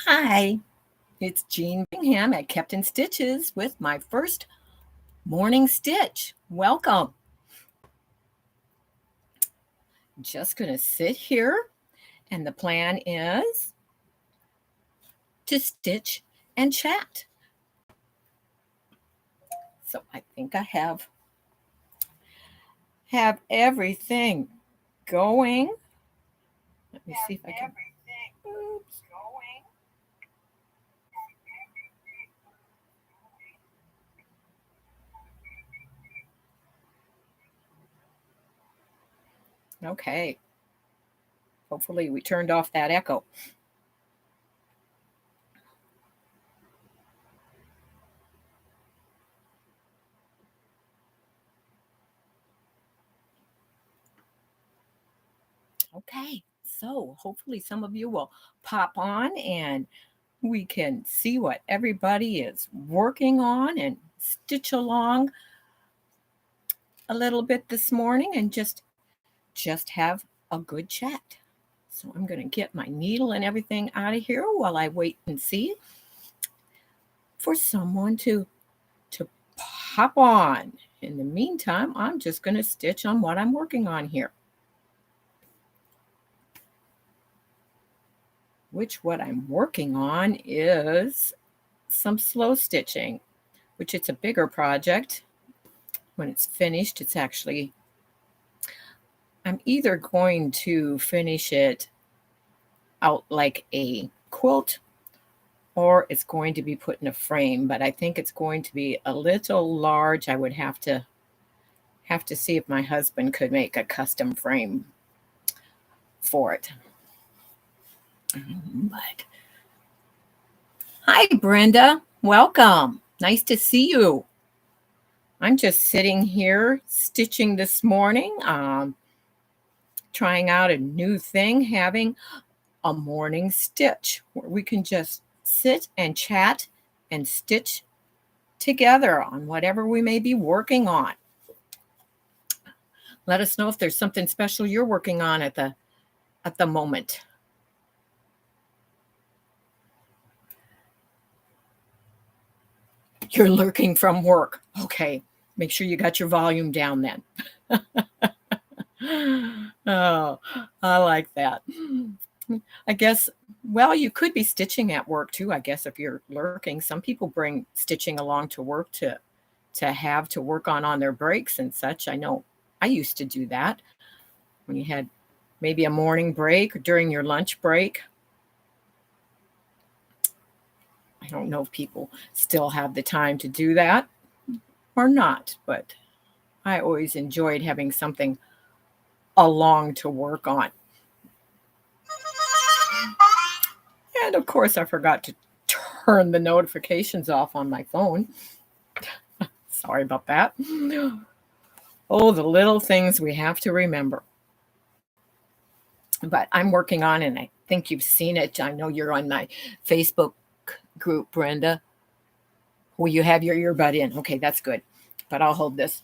Hi, it's Jean Bingham at Kept in Stitches with my first morning stitch. Welcome. Just going to sit here, and the plan is to stitch and chat. So I think I have everything going. Let me see if I can. Oops. Okay. Hopefully we turned off that echo. Okay. So hopefully some of you will pop on and we can see what everybody is working on and stitch along a little bit this morning and just have a good chat. So I'm going to get my needle and everything out of here while I wait and see for someone to pop on. In the meantime, I'm just going to stitch on what I'm working on here. Which what I'm working on is some slow stitching, which it's a bigger project. When it's finished, it's actually, I'm either going to finish it out like a quilt or it's going to be put in a frame, but I think it's going to be a little large. I would have to see if my husband could make a custom frame for it. But hi, Brenda. Welcome. Nice to see you. I'm just sitting here stitching this morning, trying out a new thing, having a morning stitch where we can just sit and chat and stitch together on whatever we may be working on. Let us know if there's something special you're working on at the moment. You're lurking from work. Okay, make sure you got your volume down then. Oh, I like that. I guess, well, you could be stitching at work too, I guess, if you're lurking. Some people bring stitching along to work to have to work on their breaks and such. I know I used to do that when you had maybe a morning break or during your lunch break. I don't know if people still have the time to do that or not, but I always enjoyed having something along to work on. And of course, I forgot to turn the notifications off on my phone. Sorry about that. Oh, the little things we have to remember. But I'm working on, and I think you've seen it. I know you're on my Facebook group, Brenda. Well, you have your earbud in. Okay, that's good. But I'll hold this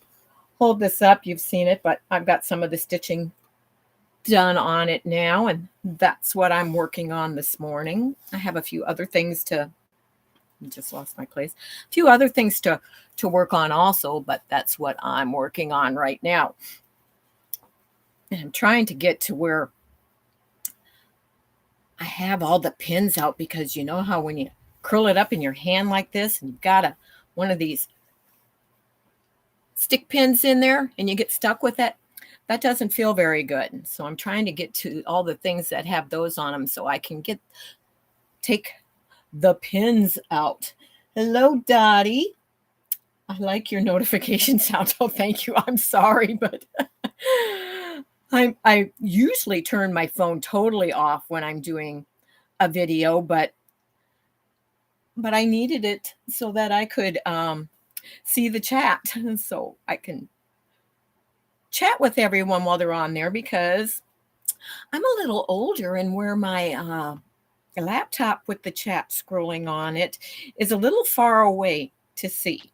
up. You've seen it, but I've got some of the stitching done on it now, and that's what I'm working on this morning. I have a few other things I just lost my place. A few other things to work on also, but that's what I'm working on right now. And I'm trying to get to where I have all the pins out, because you know how when you curl it up in your hand like this and you've got one of these stick pins in there and you get stuck with it, that doesn't feel very good. So I'm trying to get to all the things that have those on them so I can take the pins out. Hello, Dottie. I like your notification sound. Oh, thank you. I'm sorry, but I usually turn my phone totally off when I'm doing a video, but I needed it so that I could see the chat, so I can chat with everyone while they're on there, because I'm a little older and where my laptop with the chat scrolling on it is a little far away to see.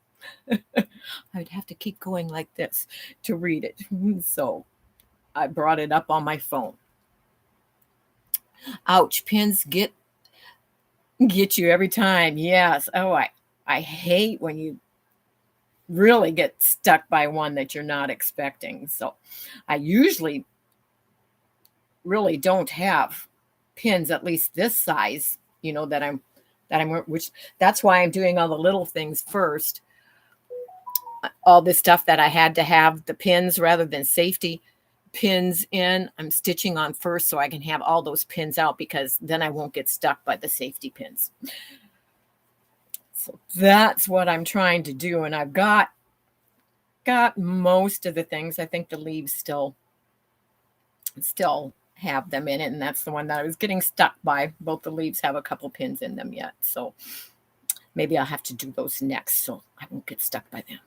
I'd have to keep going like this to read it. So I brought it up on my phone. Ouch, pins get Get you every time. Yes. Oh, I hate when you really get stuck by one that you're not expecting. So I usually really don't have pins at least this size, that I'm which that's why I'm doing all the little things first. All this stuff that I had to have the pins rather than safety pins in, I'm stitching on first so I can have all those pins out because then I won't get stuck by the safety pins. So that's what I'm trying to do, and I've got most of the things. I think the leaves still have them in it, and that's the one that I was getting stuck by. Both the leaves have a couple pins in them yet, so maybe I'll have to do those next so I won't get stuck by them.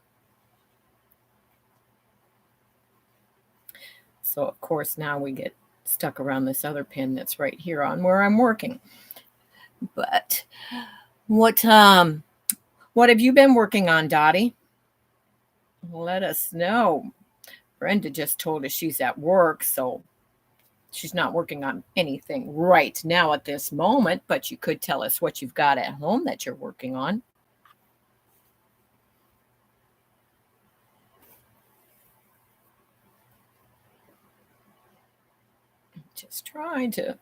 So of course now we get stuck around this other pin that's right here on where I'm working. But what have you been working on, Dottie? Let us know. Brenda just told us she's at work, so she's not working on anything right now at this moment, but you could tell us what you've got at home that you're working on. Just trying to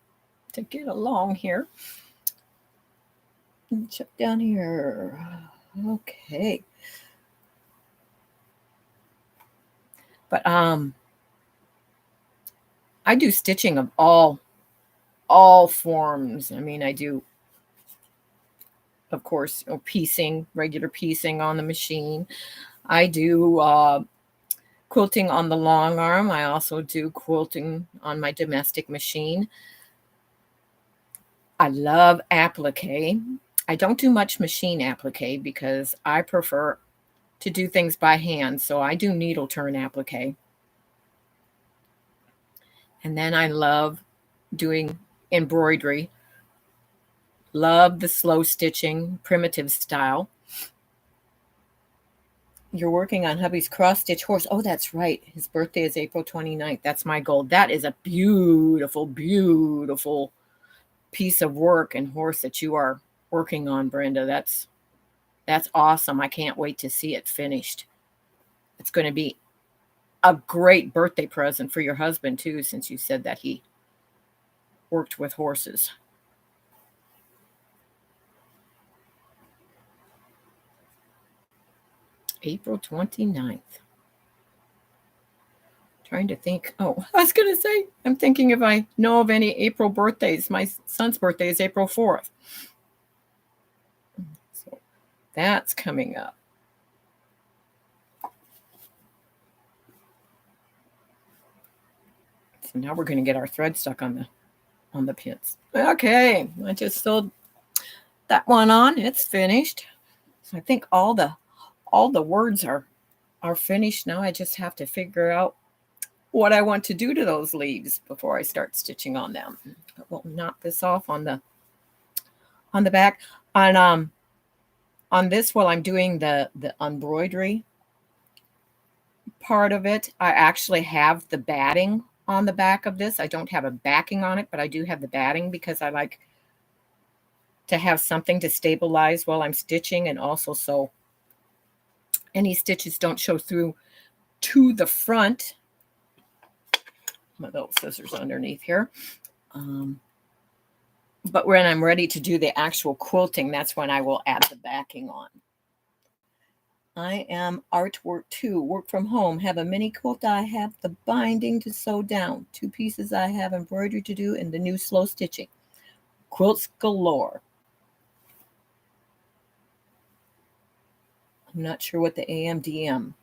get along here. Check down here. Okay. But I do stitching of all forms. I mean, I do, of course, piecing, regular piecing on the machine. I do quilting on the long arm. I also do quilting on my domestic machine. I love applique. I don't do much machine applique because I prefer to do things by hand. So I do needle turn applique. And then I love doing embroidery. Love the slow stitching, primitive style. You're working on hubby's cross stitch horse. Oh, that's right. His birthday is April 29th. That's my goal. That is a beautiful, beautiful piece of work and horse that you are working on, Brenda. That's awesome. I can't wait to see it finished. It's going to be a great birthday present for your husband too, since you said that he worked with horses. April 29th. Trying to think. Oh, I was going to say, I'm thinking if I know of any April birthdays. My son's birthday is April 4th. So that's coming up. So now we're going to get our thread stuck on the pins. Okay, I just sewed that one on. It's finished. So I think all the words are finished now. I just have to figure out what I want to do to those leaves before I start stitching on them. But we'll knock this off on the back. On this, while I'm doing the embroidery part of it, I actually have the batting on the back of this. I don't have a backing on it, but I do have the batting because I like to have something to stabilize while I'm stitching, and also so any stitches don't show through to the front. My little scissors underneath here. But when I'm ready to do the actual quilting, that's when I will add the backing on. I am artwork 2, work from home, have a mini quilt. I have the binding to sew down. 2 pieces I have embroidery to do and the new slow stitching. Quilts galore. I'm not sure what the AMDM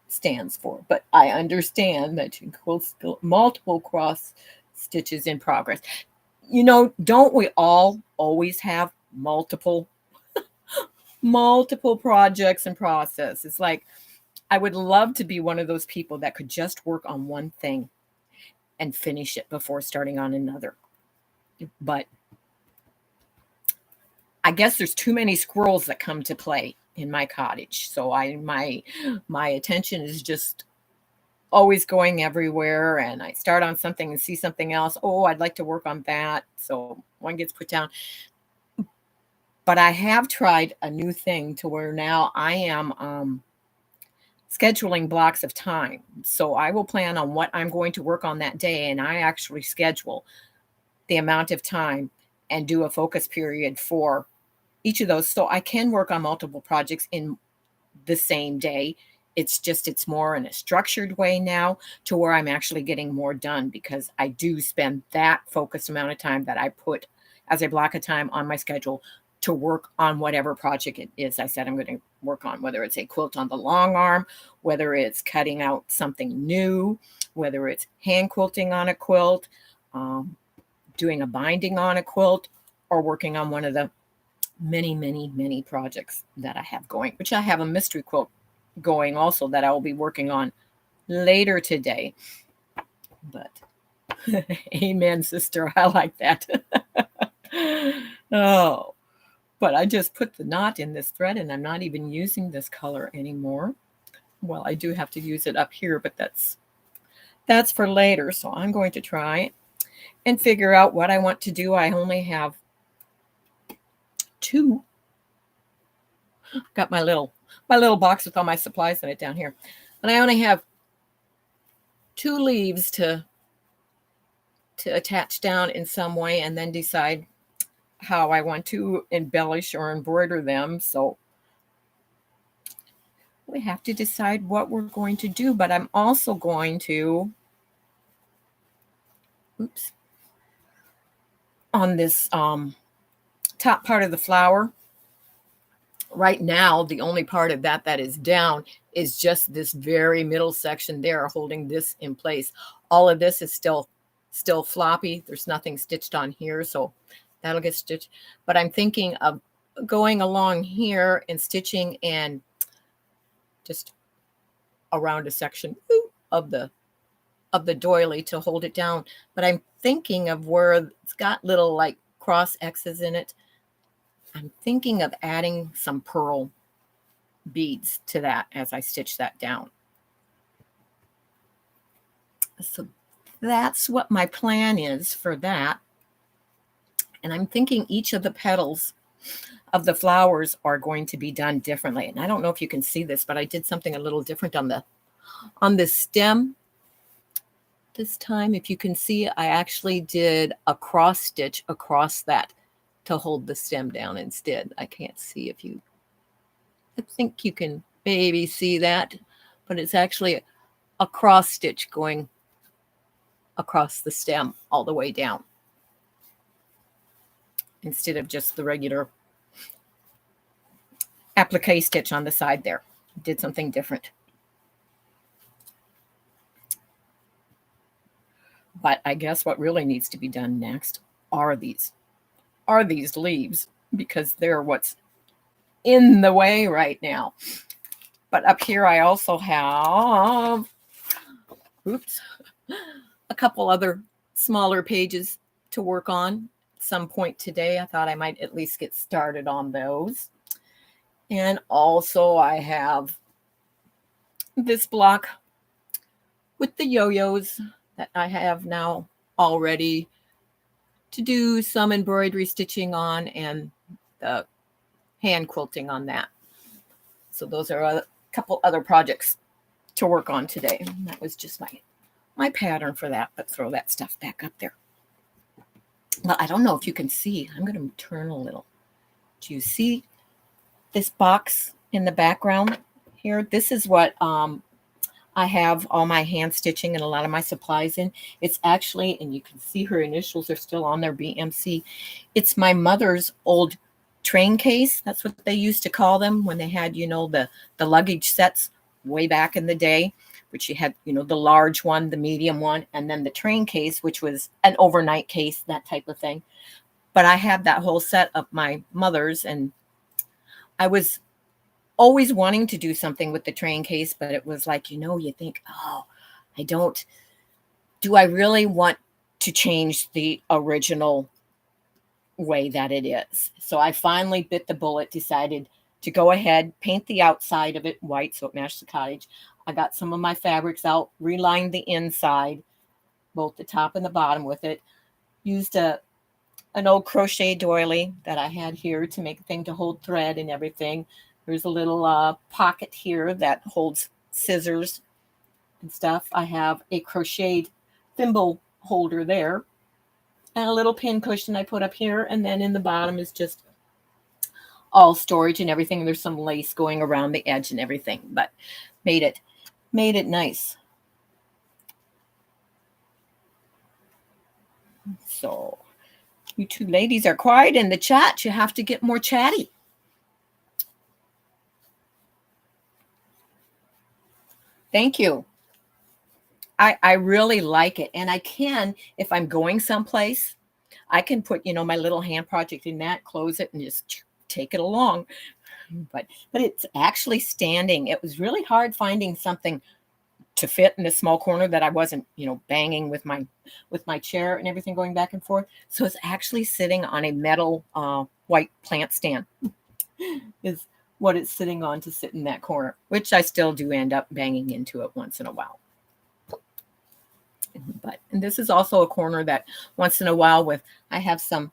stands for, but I understand that you quilts multiple cross stitches in progress. Don't we all always have multiple projects and process? It's like I would love to be one of those people that could just work on one thing and finish it before starting on another. But I guess there's too many squirrels that come to play in my cottage. So my attention is just always going everywhere, and I start on something and see something else. Oh, I'd like to work on that. So one gets put down. But I have tried a new thing to where now I am scheduling blocks of time. So I will plan on what I'm going to work on that day, and I actually schedule the amount of time and do a focus period for each of those. So I can work on multiple projects in the same day. It's more in a structured way now to where I'm actually getting more done because I do spend that focused amount of time that I put as a block of time on my schedule to work on whatever project it is I said I'm going to work on, whether it's a quilt on the long arm, whether it's cutting out something new, whether it's hand quilting on a quilt, um, doing a binding on a quilt, or working on one of the many, many, many projects that I have going, which I have a mystery quilt going also that I will be working on later today. But amen, sister. I like that. Oh, but I just put the knot in this thread and I'm not even using this color anymore. Well, I do have to use it up here, but that's for later. So I'm going to try and figure out what I want to do. I only have two. Got my little box with all my supplies in it down here. And I only have 2 leaves to attach down in some way and then decide how I want to embellish or embroider them. So we have to decide what we're going to do, but I'm also going to, on this top part of the flower, right now, the only part of that is down is just this very middle section there holding this in place. All of this is still floppy. There's nothing stitched on here, so that'll get stitched. But I'm thinking of going along here and stitching and just around a section of the doily to hold it down. But I'm thinking of where it's got little like cross X's in it. I'm thinking of adding some pearl beads to that as I stitch that down. So that's what my plan is for that. And I'm thinking each of the petals of the flowers are going to be done differently. And I don't know if you can see this, but I did something a little different on the stem this time. If you can see, I actually did a cross stitch across that to hold the stem down instead. I can't see if you, I think you can maybe see that, but it's actually a cross stitch going across the stem all the way down instead of just the regular applique stitch on the side there. Did something different. But I guess what really needs to be done next are these leaves, because they're what's in the way right now. But up here I also have a couple other smaller pages to work on at some point today. I thought I might at least get started on those. And also I have this block with the yo-yos that I have now already to do some embroidery stitching on and the hand quilting on that. So those are a couple other projects to work on today. That was just my pattern for that, but throw that stuff back up there. Well, I don't know if you can see. I'm going to turn a little. Do you see this box in the background here? This is what I have all my hand stitching and a lot of my supplies in. It's actually, and you can see her initials are still on there, BMC. It's my mother's old train case. That's what they used to call them when they had, the luggage sets way back in the day, which you had, the large one, the medium one, and then the train case, which was an overnight case, that type of thing. But I had that whole set of my mother's, and I was always wanting to do something with the train case, but it was like, you think, oh, do I really want to change the original way that it is? So I finally bit the bullet, decided to go ahead, paint the outside of it white so it matched the cottage. I got some of my fabrics out, relined the inside, both the top and the bottom with it. Used an old crochet doily that I had here to make a thing to hold thread and everything. There's a little pocket here that holds scissors and stuff. I have a crocheted thimble holder there and a little pin cushion I put up here. And then in the bottom is just all storage and everything. There's some lace going around the edge and everything, but made it nice. So you two ladies are quiet in the chat. You have to get more chatty. Thank you. I really like it. And I can, if I'm going someplace, I can put, my little hand project in that, close it, and just take it along. But it's actually standing. It was really hard finding something to fit in this small corner that I wasn't, banging with my chair and everything going back and forth. So it's actually sitting on a metal white plant stand is what it's sitting on to sit in that corner, which I still do end up banging into it once in a while. And this is also a corner that once in a while I have some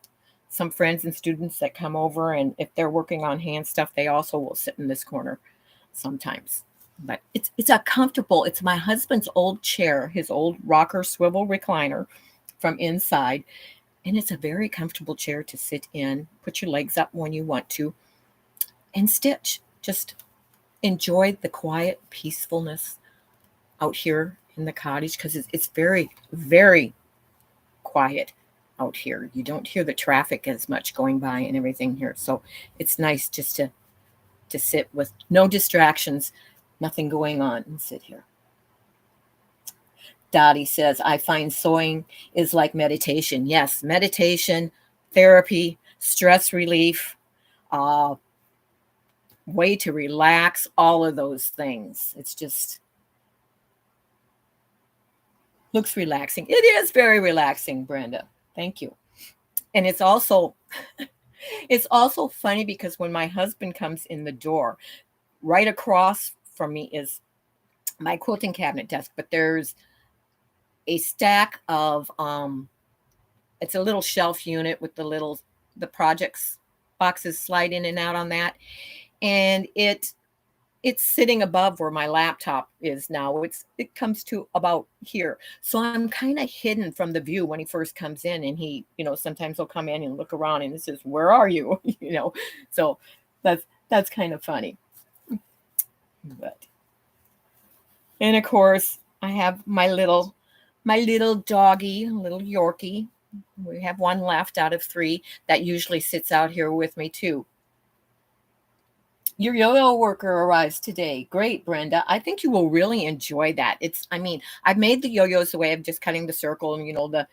friends and students that come over, and if they're working on hand stuff, they also will sit in this corner sometimes. But it's it's my husband's old chair, his old rocker swivel recliner from inside. And it's a very comfortable chair to sit in, put your legs up when you want to, and stitch. Just enjoy the quiet peacefulness out here in the cottage, because it's very, very quiet out here. You don't hear the traffic as much going by and everything here. So it's nice just to sit with no distractions, nothing going on, and sit here. Dottie says, I find sewing is like meditation. Yes, meditation, therapy, stress relief, way to relax, all of those things. It's just looks relaxing. It is very relaxing, Brenda. Thank you. And it's also funny because when my husband comes in the door, right across from me is my quilting cabinet desk, but there's a stack of it's a little shelf unit with the projects boxes slide in and out on that, and it's sitting above where my laptop is now. It comes to about here, so I'm kind of hidden from the view when he first comes in, and he sometimes he'll come in and look around and he says, where are you? So that's kind of funny. And of course I have my little doggy, little Yorkie. We have one left out of 3 that usually sits out here with me too. Your yo-yo worker arrives today. Great, Brenda. I think you will really enjoy that. I've made the yo-yos the way of just cutting the circle and,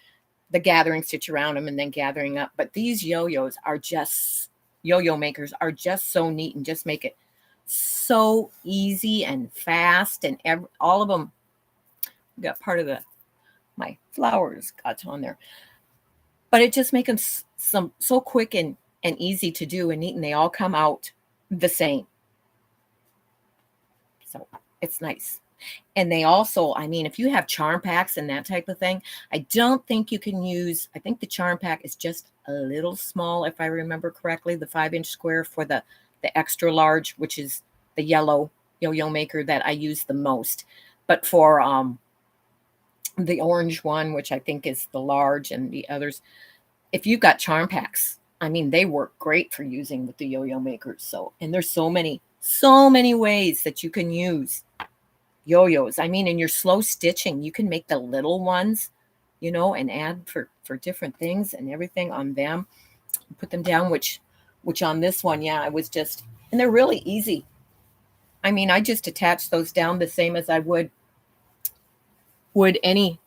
the gathering stitch around them and then gathering up. But these yo-yos are just, yo-yo makers are just so neat and just make it so easy and fast. And all of them got part of my flowers got on there. But it just makes them so quick and easy to do and neat, and they all come out the same. So it's nice. And they also, if you have charm packs and that type of thing, I don't think you can use, I think the charm pack is just a little small, if I remember correctly, the 5-inch square for the extra large, which is the yellow yo-yo maker that I use the most. But for the orange one, which I think is the large, and the others, if you've got charm packs, they work great for using with the yo-yo makers. So, and there's so many ways that you can use yo-yos. In your slow stitching, you can make the little ones, and add for different things and everything on them. Put them down, which on this one, yeah, I was just, and they're really easy. I just attach those down the same as I would any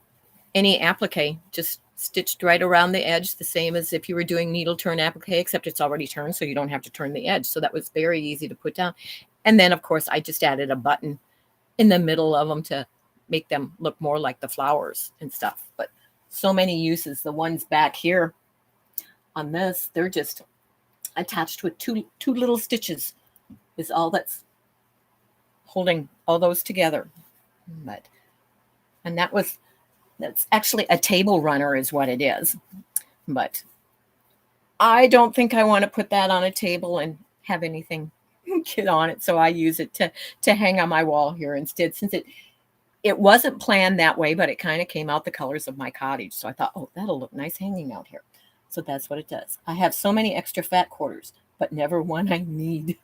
applique, just stitched right around the edge, the same as if you were doing needle turn applique, except it's already turned, so you don't have to turn the edge. So that was very easy to put down. And then, of course, I just added a button in the middle of them to make them look more like the flowers and stuff. But so many uses. The ones back here on this, they're just attached with two little stitches is all that's holding all those together. But and that's actually a table runner is what it is. But I don't think I want to put that on a table and have anything get on it. So I use it to hang on my wall here instead, since it wasn't planned that way, but it kind of came out the colors of my cottage. So I thought, oh, that'll look nice hanging out here. So that's what it does. I have so many extra fat quarters, but never one I need.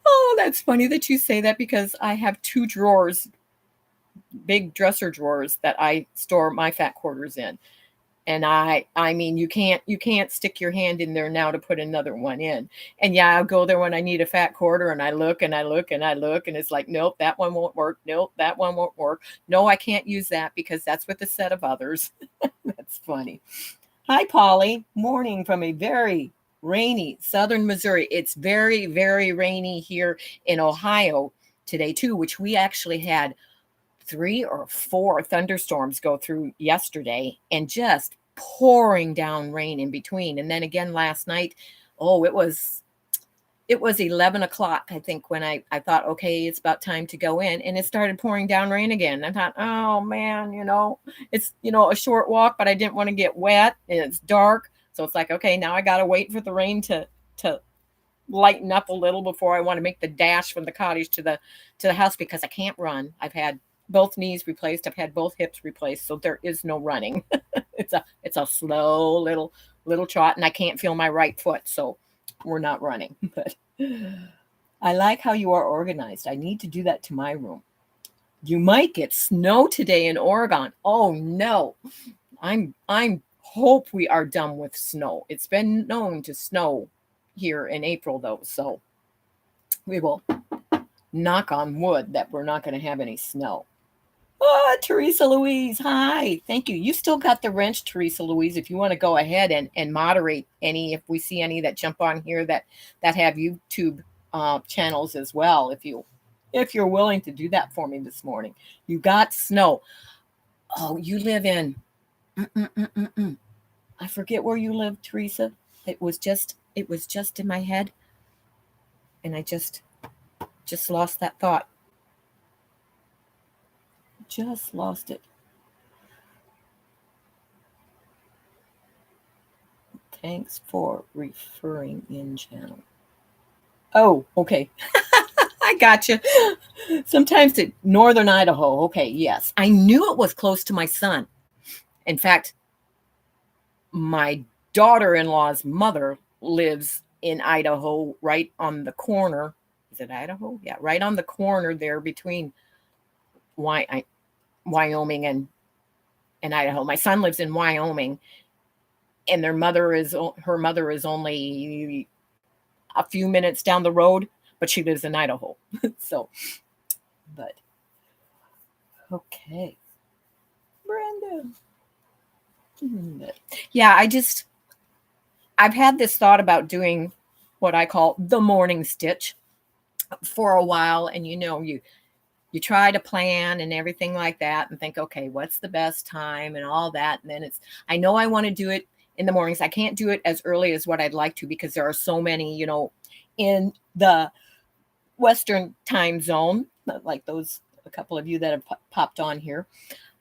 Oh, that's funny that you say that, because I have 2 drawers, big dresser drawers, that I store my fat quarters in. And I mean, you can't stick your hand in there now to put another one in. And yeah, I'll go there when I need a fat quarter, and I look and I look and I look, and it's like, nope, that one won't work. Nope, that one won't work. No, I can't use that because that's with a set of others. That's funny. Hi, Polly. Morning from a very rainy southern Missouri. It's very, very rainy here in Ohio today, too, which we actually had 3 or 4 thunderstorms go through yesterday, and just pouring down rain in between. And then again last night, oh, it was 11 o'clock, I think, when I thought, okay, it's about time to go in. And it started pouring down rain again. I thought, oh man, it's, a short walk, but I didn't want to get wet, and it's dark. So it's like, okay, now I got to wait for the rain to lighten up a little before I want to make the dash from the cottage to the house, because I can't run. I've had both knees replaced. I've had both hips replaced. So there is no running. It's a slow little trot, and I can't feel my right foot. So we're not running. But I like how you are organized. I need to do that to my room. You might get snow today in Oregon. Oh no. I'm hope we are done with snow. It's been known to snow here in April though. So we will knock on wood that we're not going to have any snow. Oh, Teresa Louise, hi. Thank you. You still got the wrench, Teresa Louise, if you want to go ahead and moderate any, if we see any that jump on here that have YouTube channels as well, if you're willing to do that for me this morning. You got snow. Oh, you live in, I forget where you live, Teresa. It was just in my head, and I just lost that thought. Just lost it. Thanks for referring in channel. Oh, okay. I gotcha. Sometimes it northern Idaho. Okay, yes. I knew it was close to my son. In fact, my daughter-in-law's mother lives in Idaho, right on the corner. Is it Idaho? Yeah, right on the corner there between Wyoming and Idaho. My son lives in Wyoming, and her mother is only a few minutes down the road, but she lives in Idaho. So, but okay, Brenda. Yeah, I've had this thought about doing what I call the morning stitch for a while, and you try to plan and everything like that, and think, okay, what's the best time and all that, and then I know I want to do it in the mornings. I can't do it as early as what I'd like to, because there are so many, in the Western time zone, like a couple of you that have popped on here,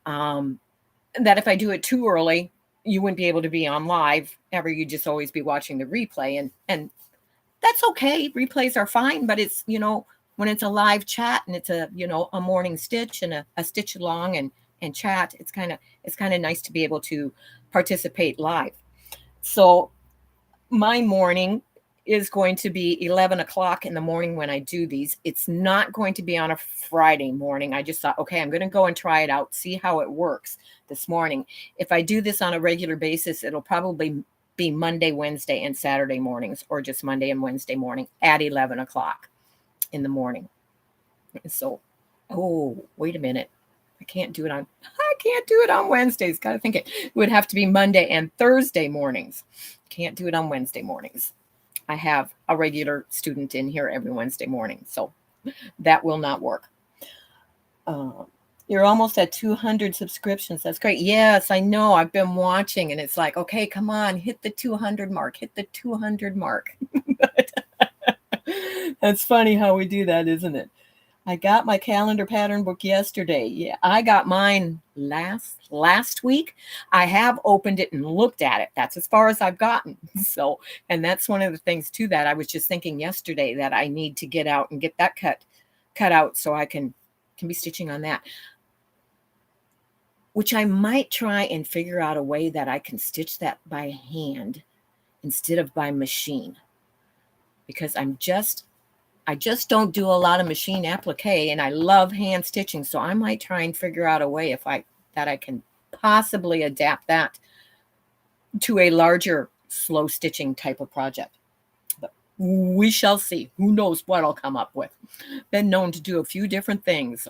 that if I do it too early, you wouldn't be able to be on live ever. You'd just always be watching the replay, and that's okay. Replays are fine, but it's, when it's a live chat and it's a morning stitch and a stitch along and chat, it's kind of nice to be able to participate live. So my morning is going to be 11 o'clock in the morning when I do these. It's not going to be on a Friday morning. I just thought, okay, I'm going to go and try it out, see how it works this morning. If I do this on a regular basis, it'll probably be Monday, Wednesday, and Saturday mornings, or just Monday and Wednesday morning at 11 o'clock in the morning. So, oh, wait a minute. I can't do it on Wednesdays. Got to think it would have to be Monday and Thursday mornings. Can't do it on Wednesday mornings. I have a regular student in here every Wednesday morning, so that will not work. You're almost at 200 subscriptions. That's great. Yes, I know. I've been watching, and it's like, okay, come on, hit the 200 mark. Hit the 200 mark. That's funny how we do that, isn't it? I got my calendar pattern book yesterday. Yeah, I got mine last week. I have opened it and looked at it. That's as far as I've gotten. So, and that's one of the things too that I was just thinking yesterday that I need to get out and get that cut out so I can be stitching on that. Which I might try and figure out a way that I can stitch that by hand instead of by machine, because I just don't do a lot of machine applique, and I love hand stitching. So I might try and figure out a way that I can possibly adapt that to a larger slow stitching type of project. But we shall see. Who knows what I'll come up with. Been known to do a few different things.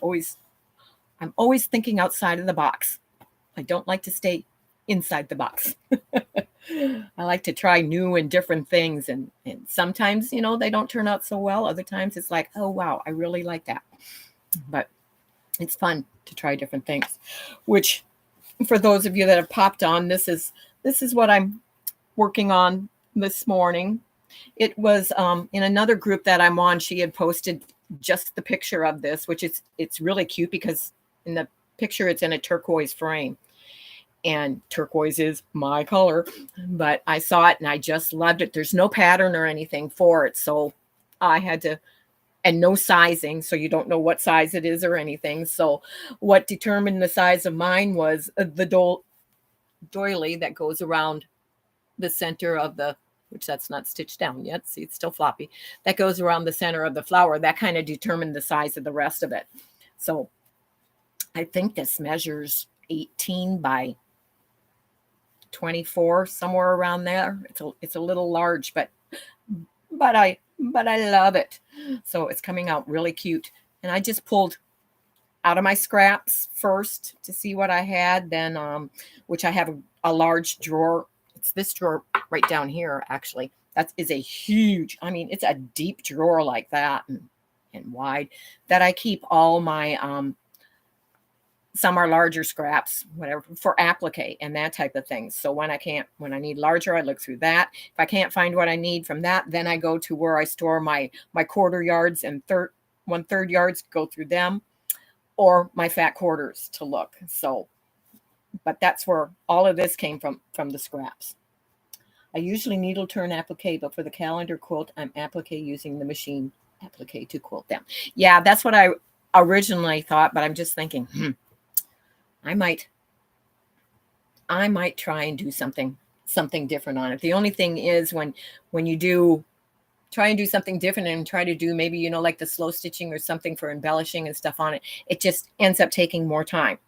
I'm always thinking outside of the box. I don't like to stay inside the box. I like to try new and different things. And sometimes, they don't turn out so well. Other times it's like, oh, wow, I really like that. But it's fun to try different things, which for those of you that have popped on, this is what I'm working on this morning. It was in another group that I'm on. She had posted just the picture of this, which it's really cute because in the picture it's in a turquoise frame. And turquoise is my color, but I saw it and I just loved it. There's no pattern or anything for it. So I had to, and no sizing. So you don't know what size it is or anything. So what determined the size of mine was the doily that goes around the center of which that's not stitched down yet. See, it's still floppy. That goes around the center of the flower. That kind of determined the size of the rest of it. So I think this measures 18 by 24, somewhere around there. It's a little large, but I love it. So it's coming out really cute. And I just pulled out of my scraps first to see what I had. Then, which I have a large drawer. It's this drawer right down here, actually. That is a huge, it's a deep drawer like that and wide that I keep all my, some are larger scraps, whatever, for applique and that type of thing. So when I need larger, I look through that. If I can't find what I need from that, then I go to where I store my quarter yards and 1/3 yards, go through them, or my fat quarters to look. So, but that's where all of this came from the scraps. I usually needle turn applique, but for the calendar quilt, I'm applique using the machine applique to quilt them. Yeah, that's what I originally thought, but I'm just thinking, I might try and do something different on it. The only thing is when you do try and do something different and try to do maybe, like the slow stitching or something for embellishing and stuff on it, it just ends up taking more time.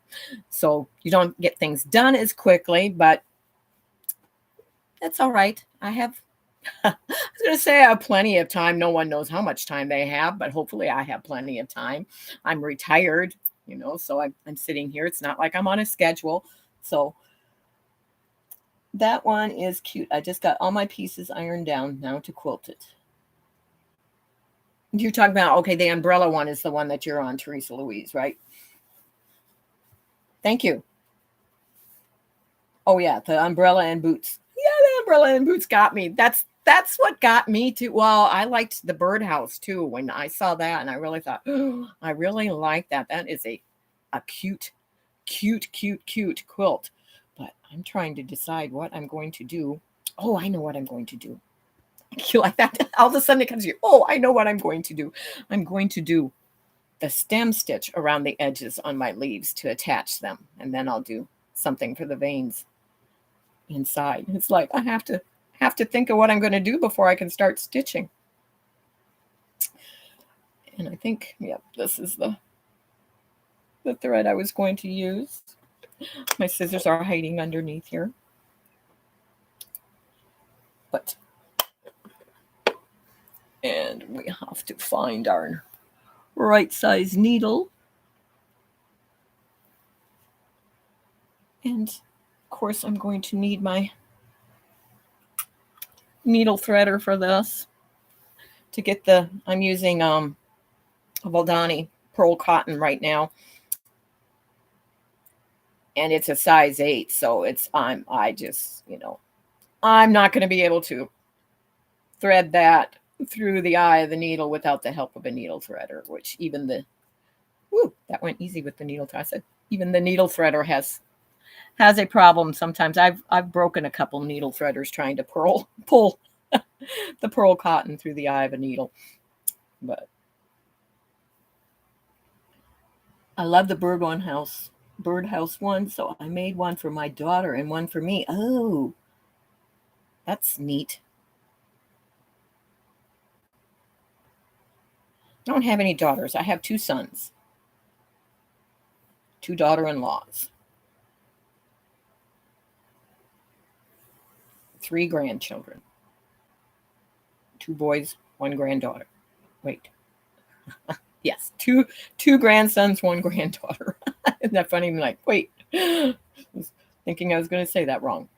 So you don't get things done as quickly, but that's all right. I was going to say I have plenty of time. No one knows how much time they have, but hopefully I have plenty of time. I'm retired, so I'm sitting here. It's not like I'm on a schedule. So that one is cute. I just got all my pieces ironed down now to quilt it. You're talking about, okay, the umbrella one is the one that you're on, Teresa Louise, right? Thank you. Oh, yeah, the umbrella and boots. Yeah, the umbrella and boots got me. That's what got me too. Well, I liked the birdhouse too when I saw that, and I really thought, oh, I really like that. That is a cute quilt. But I'm trying to decide what I'm going to do. Oh, I know what I'm going to do. You like that? All of a sudden it comes to you. Oh, I know what I'm going to do. I'm going to do the stem stitch around the edges on my leaves to attach them. And then I'll do something for the veins inside. It's like I have to think of what I'm going to do before I can start stitching. And I think, yep, this is the thread I was going to use. My scissors are hiding underneath here. And we have to find our right size needle. And of course I'm going to need my needle threader for this to get I'm using Valdani pearl cotton right now. And it's a size 8, so I'm not going to be able to thread that through the eye of the needle without the help of a needle threader, which even Woo, that went easy with the needle. I said, even the needle threader has a problem sometimes. I've broken a couple needle threaders trying to pull the pearl cotton through the eye of a needle. But I love the birdhouse one, so I made one for my daughter and one for me. Oh, that's neat. I don't have any daughters. I have two sons, two daughter-in-laws, three grandchildren, two boys, one granddaughter. Wait. Yes, two grandsons, one granddaughter. Isn't that funny? I'm like, wait, I was thinking I was going to say that wrong.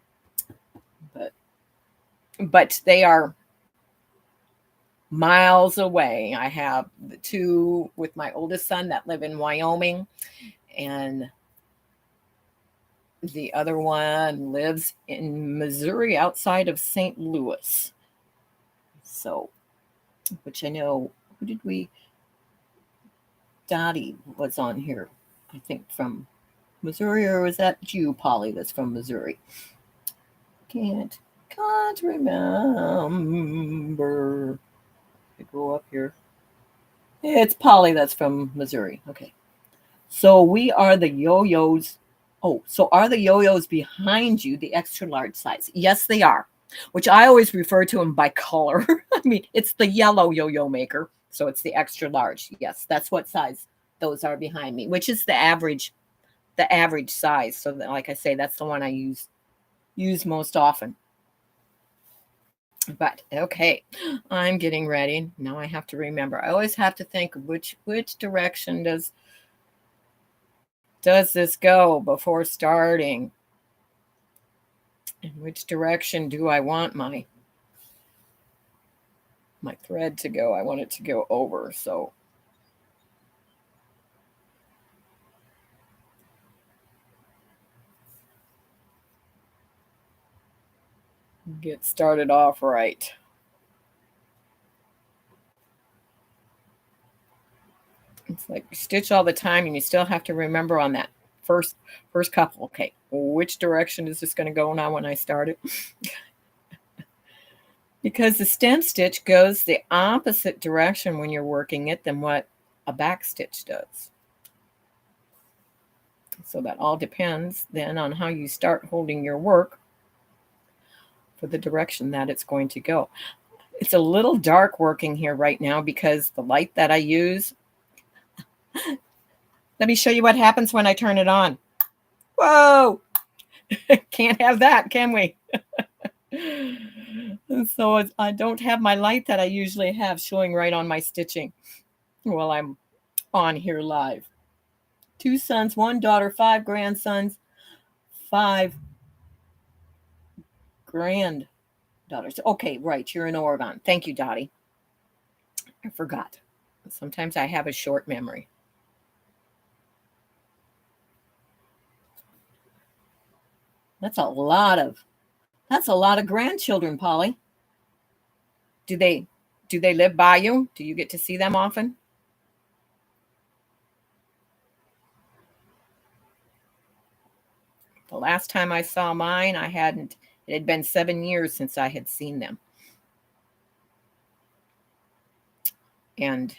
But they are miles away. I have the two with my oldest son that live in Wyoming, and the other one lives in Missouri outside of St. Louis. So, which I know, who did we? Dottie was on here, I think, from Missouri, or was that you, Polly, that's from Missouri? Can't remember. I go up here. It's Polly that's from Missouri. Okay. So we are the yo-yos. Oh, so are the yo-yos behind you the extra large size? Yes, they are, which I always refer to them by color. I mean, it's the yellow yo-yo maker. So it's the extra large. Yes, that's what size those are behind me, which is the average size. So that, like I say, that's the one I use most often. But okay, I'm getting ready. Now I have to remember. I always have to think which direction does this go before starting? In which direction do I want my thread to go? I want it to go over, so get started off right. It's like you stitch all the time and you still have to remember on that first couple. Okay, which direction is this going to go now when I start it? Because the stem stitch goes the opposite direction when you're working it than what a back stitch does. So that all depends then on how you start holding your work for the direction that it's going to go. It's a little dark working here right now because the light that I use. Let me show you what happens when I turn it on. Whoa! Can't have that, can we? So I don't have my light that I usually have showing right on my stitching while I'm on here live. 2 sons, 1 daughter, 5 grandsons, 5 granddaughters. Okay, right, you're in Oregon. Thank you, Dottie. I forgot. Sometimes I have a short memory. That's a lot of grandchildren, Polly. Do they live by you? Do you get to see them often? The last time I saw mine, it had been 7 years since I had seen them. And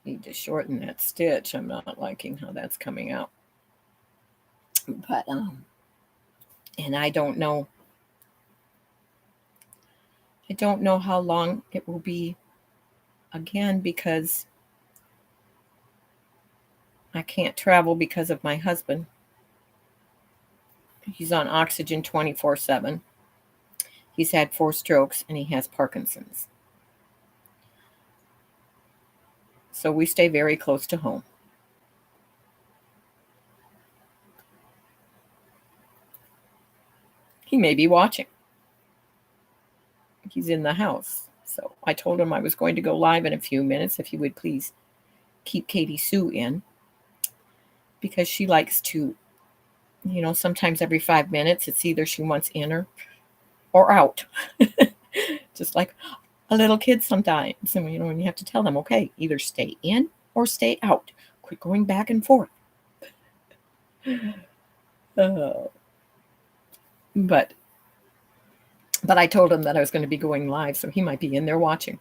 need to shorten that stitch. I'm not liking how that's coming out. But and I don't know how long it will be again because I can't travel because of my husband. He's on oxygen 24/7. He's had 4 strokes and he has Parkinson's. So we stay very close to home. He may be watching. He's in the house. So I told him I was going to go live in a few minutes if he would please keep Katie Sue in. Because she likes to, sometimes every 5 minutes, it's either she wants in or out. Just like, a little kid sometimes. And, when you have to tell them, okay, either stay in or stay out. Quit going back and forth. Uh, but I told him that I was going to be going live, so he might be in there watching.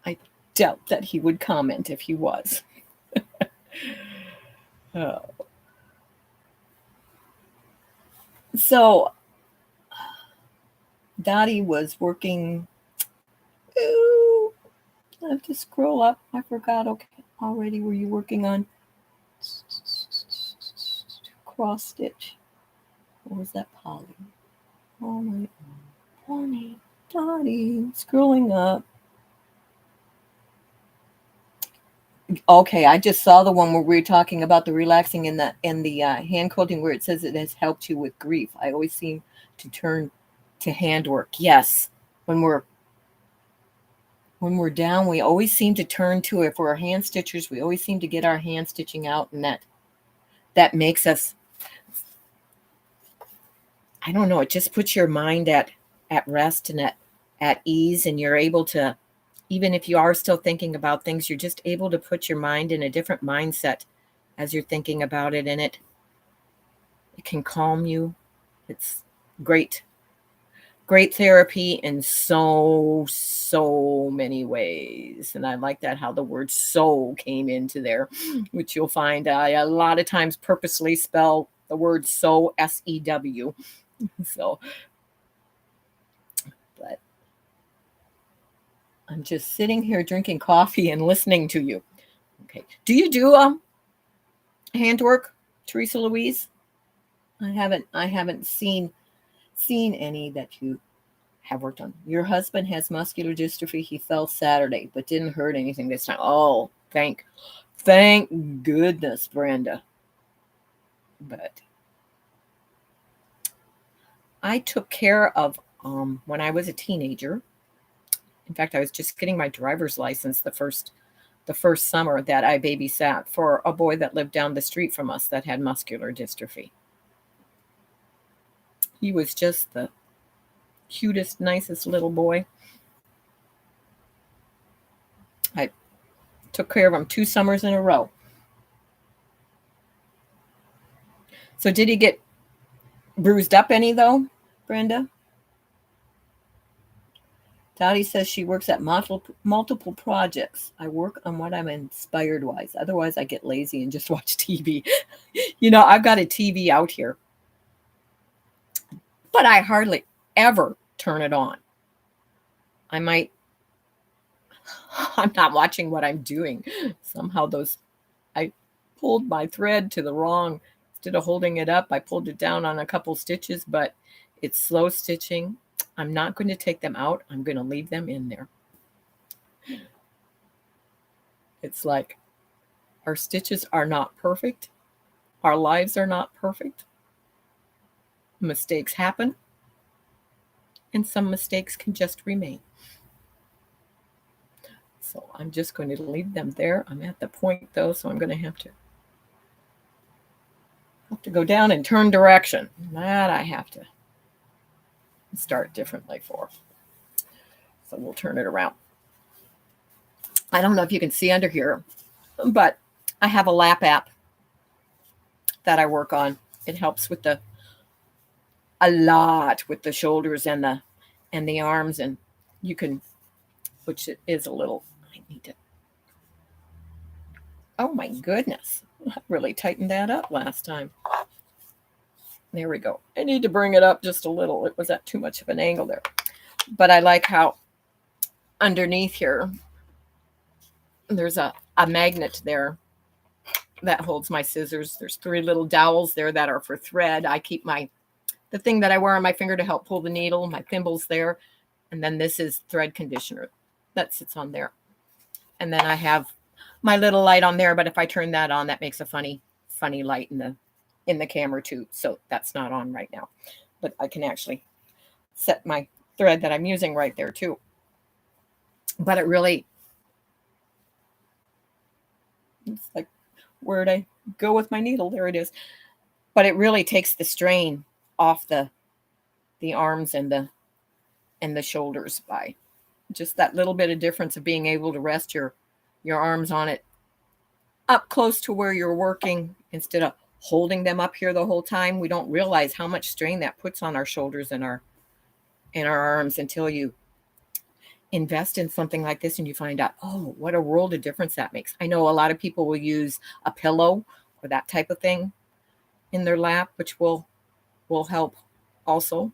I doubt that he would comment if he was. uh, so Dottie was working. Ooh, I have to scroll up. I forgot. Okay, already. Were you working on cross stitch? Or was that Polly? Oh my, Bonnie, Dottie, scrolling up. Okay, I just saw the one where we were talking about the relaxing in the hand quilting, where it says it has helped you with grief. I always seem to turn to handwork. Yes, when we're down, we always seem to turn to it. If we're hand stitchers, we always seem to get our hand stitching out, and that makes us, I don't know, it just puts your mind at rest and at ease, and you're able to, even if you are still thinking about things, you're just able to put your mind in a different mindset as you're thinking about it, and it can calm you. It's great therapy in so many ways. And I like that, how the word "so" came into there, which you'll find I a lot of times purposely spell the word "so" SEW. So, but I'm just sitting here drinking coffee and listening to you. Okay, do you do handwork, Teresa Louise? I haven't seen any that you have worked on. Your husband has muscular dystrophy. He fell Saturday, but didn't hurt anything this time. Oh, thank goodness, Brenda. But I took care of when I was a teenager. In fact, I was just getting my driver's license the first summer that I babysat for a boy that lived down the street from us that had muscular dystrophy. He was just the cutest, nicest little boy. I took care of him 2 summers in a row. So did he get bruised up any, though, Brenda? Dottie says she works at multiple projects. I work on what I'm inspired wise. Otherwise, I get lazy and just watch TV. I've got a TV out here, but I hardly ever turn it on. I'm not watching what I'm doing. Somehow I pulled my thread to the wrong, instead of holding it up, I pulled it down on a couple stitches, but it's slow stitching. I'm not going to take them out. I'm going to leave them in there. It's like our stitches are not perfect. Our lives are not perfect. Mistakes happen, and some mistakes can just remain. So I'm just going to leave them there. I'm at the point, though, so I'm going to have to go down and turn direction. That I have to start differently for. So we'll turn it around. I don't know if you can see under here, but I have a lap app that I work on. It helps with a lot with the shoulders and the arms, and you can, which it is a little, I need to, oh my goodness, I really tightened that up last time. There we go. I need to bring it up just a little. It was at too much of an angle there. But I like how underneath here, there's a magnet there that holds my scissors. There's 3 little dowels there that are for thread. I keep the thing that I wear on my finger to help pull the needle, my thimble's there. And then this is thread conditioner that sits on there. And then I have my little light on there, but if I turn that on, that makes a funny light in the camera too. So that's not on right now, but I can actually set my thread that I'm using right there too. But it really, it's like, where'd I go with my needle? There it is. But it really takes the strain off the arms and and the shoulders by just that little bit of difference of being able to rest your arms on it up close to where you're working instead of holding them up here the whole time. We don't realize how much strain that puts on our shoulders and our arms until you invest in something like this and you find out, oh, what a world of difference that makes. I know a lot of people will use a pillow or that type of thing in their lap, which will help also.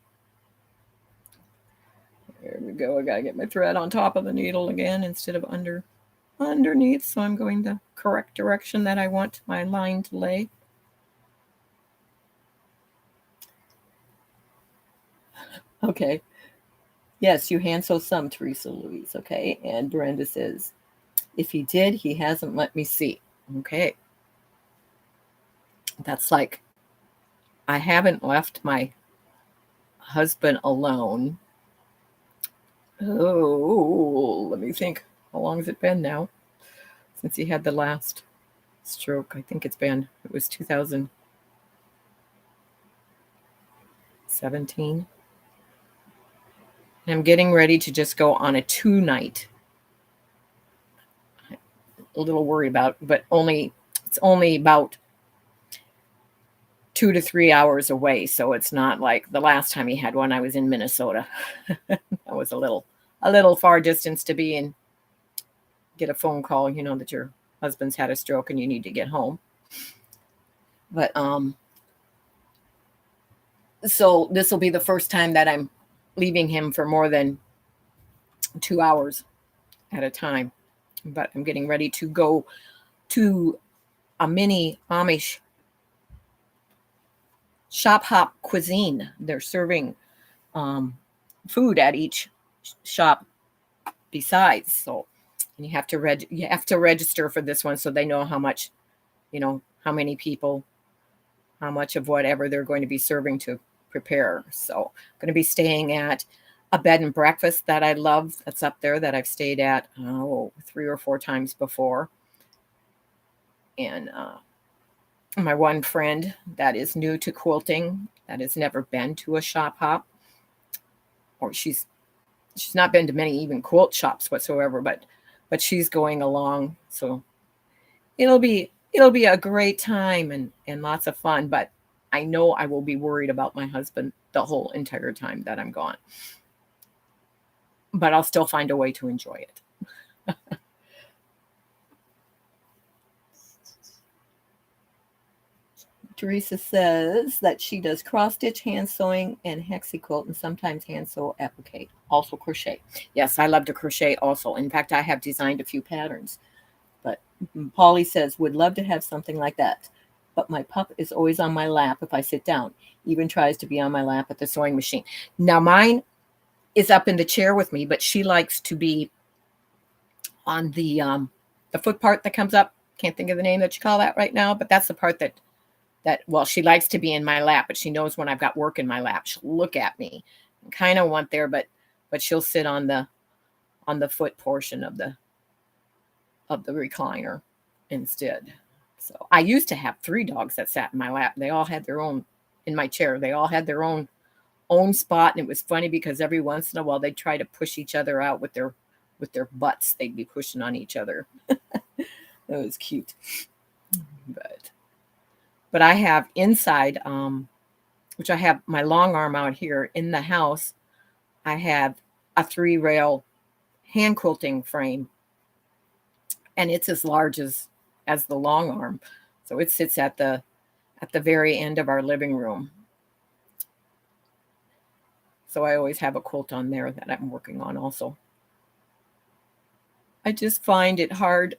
There we go. I gotta get my thread on top of the needle again instead of underneath. So I'm going the correct direction that I want my line to lay. Okay. Yes, you hand sew some, Teresa Louise. Okay. And Brenda says, if he did, he hasn't let me see. Okay. That's like, I haven't left my husband alone. Oh, let me think. How long has it been now since he had the last stroke? I think it was 2017. And I'm getting ready to just go on a 2-night. A little worried about, but it's only about 2 to 3 hours away. So it's not like the last time he had one, I was in Minnesota. That was a little far distance to be in, get a phone call, that your husband's had a stroke and you need to get home. But so this will be the first time that I'm leaving him for more than 2 hours at a time. But I'm getting ready to go to a mini Amish shop hop cuisine. They're serving food at each shop besides. So, and you have to register for this one so they know how much, how many people, how much of whatever they're going to be serving to prepare. So I'm going to be staying at a bed and breakfast that I love that's up there that I've stayed at 3 or 4 times before. And my one friend that is new to quilting, that has never been to a shop hop, or she's not been to many even quilt shops whatsoever, but she's going along. So it'll be a great time and lots of fun. But I know I will be worried about my husband the whole entire time that I'm gone. But I'll still find a way to enjoy it. Teresa says that she does cross stitch, hand sewing, and hexi quilt, and sometimes hand sew applique. Also crochet. Yes, I love to crochet also. In fact, I have designed a few patterns. But Polly says, would love to have something like that. But my pup is always on my lap if I sit down. Even tries to be on my lap at the sewing machine. Now mine is up in the chair with me, but she likes to be on the foot part that comes up. Can't think of the name that you call that right now, but that's the part that she likes to be in my lap, but she knows when I've got work in my lap, she'll look at me and kind of want there, but she'll sit on the foot portion of the recliner instead. So I used to have 3 dogs that sat in my lap. They all had their own, in my chair, they all had their own spot. And it was funny because every once in a while they'd try to push each other out with their butts. They'd be pushing on each other. That was cute. But I have inside, which I have my long arm out here in the house, I have a 3-rail hand quilting frame. And it's as large as the long arm. So it sits at the very end of our living room. So I always have a quilt on there that I'm working on also. I just find it hard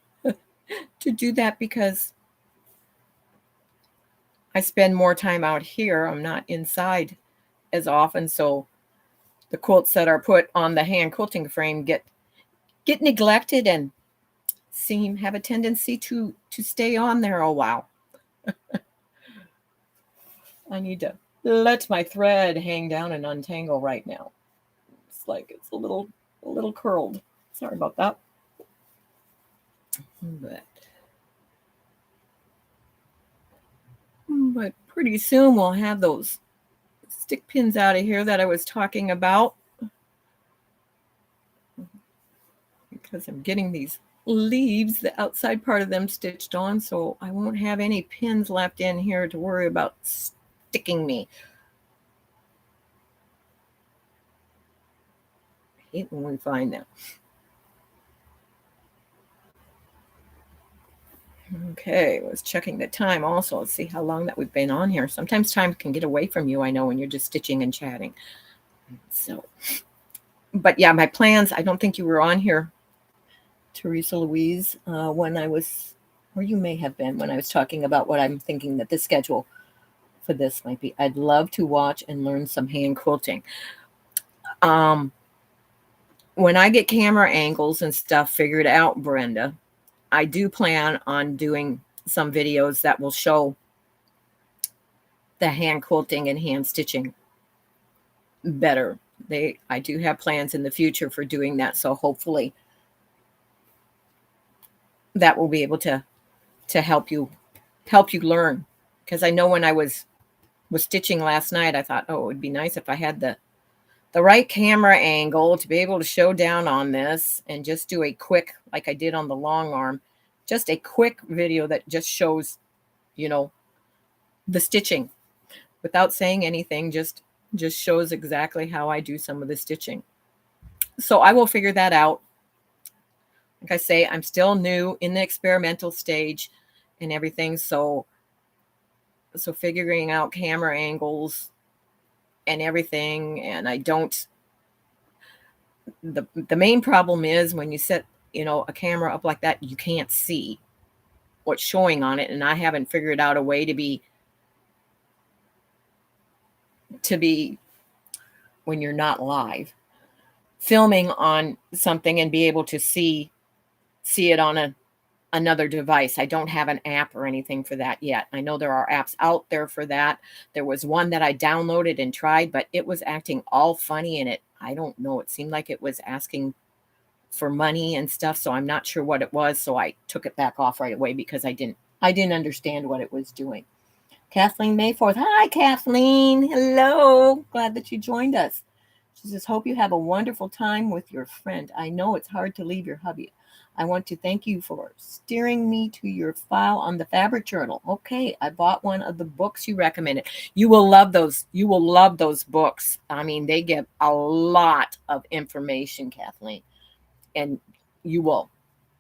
to do that because I spend more time out here. I'm not inside as often. So the quilts that are put on the hand quilting frame get neglected and have a tendency to stay on there a while. I need to let my thread hang down and untangle right now. It's like it's a little curled. Sorry about that. But pretty soon we'll have those stick pins out of here that I was talking about. because I'm getting these leaves, the outside part of them stitched on, so I won't have any pins left in here to worry about sticking me. I hate when we find them. Okay, I was checking the time also. Let's see how long that we've been on here. Sometimes time can get away from you, I know, when you're just stitching and chatting. So, but yeah, my plans, I don't think you were on here, Teresa Louise, when I was, or you may have been, when I was talking about what I'm thinking that the schedule for this might be. I'd love to watch and learn some hand quilting. When I get camera angles and stuff figured out, Brenda, I do plan on doing some videos that will show the hand quilting and hand stitching better. I do have plans in the future for doing that, so hopefully that will be able to help you learn. Because I know when I was stitching last night, I thought, oh, it would be nice if I had the right camera angle to be able to show down on this and just do a quick, like I did on the long arm, just a quick video that just shows, the stitching without saying anything, just shows exactly how I do some of the stitching. So I will figure that out. Like I say, I'm still new in the experimental stage and everything. So figuring out camera angles and everything. And I don't, the main problem is when you set, a camera up like that, you can't see what's showing on it. And I haven't figured out a way to be when you're not live filming on something and be able to see it on another device. I don't have an app or anything for that yet. I know there are apps out there for that. There was one that I downloaded and tried, but it was acting all funny in it. I don't know. It seemed like it was asking for money and stuff, so I'm not sure what it was. So I took it back off right away because I didn't understand what it was doing. Kathleen Mayforth. Hi, Kathleen. Hello. Glad that you joined us. She says, hope you have a wonderful time with your friend. I know it's hard to leave your hubby. I want to thank you for steering me to your file on the fabric journal. Okay, I bought one of the books you recommended. You will love those. You will love those books. I mean, they give a lot of information, Kathleen. And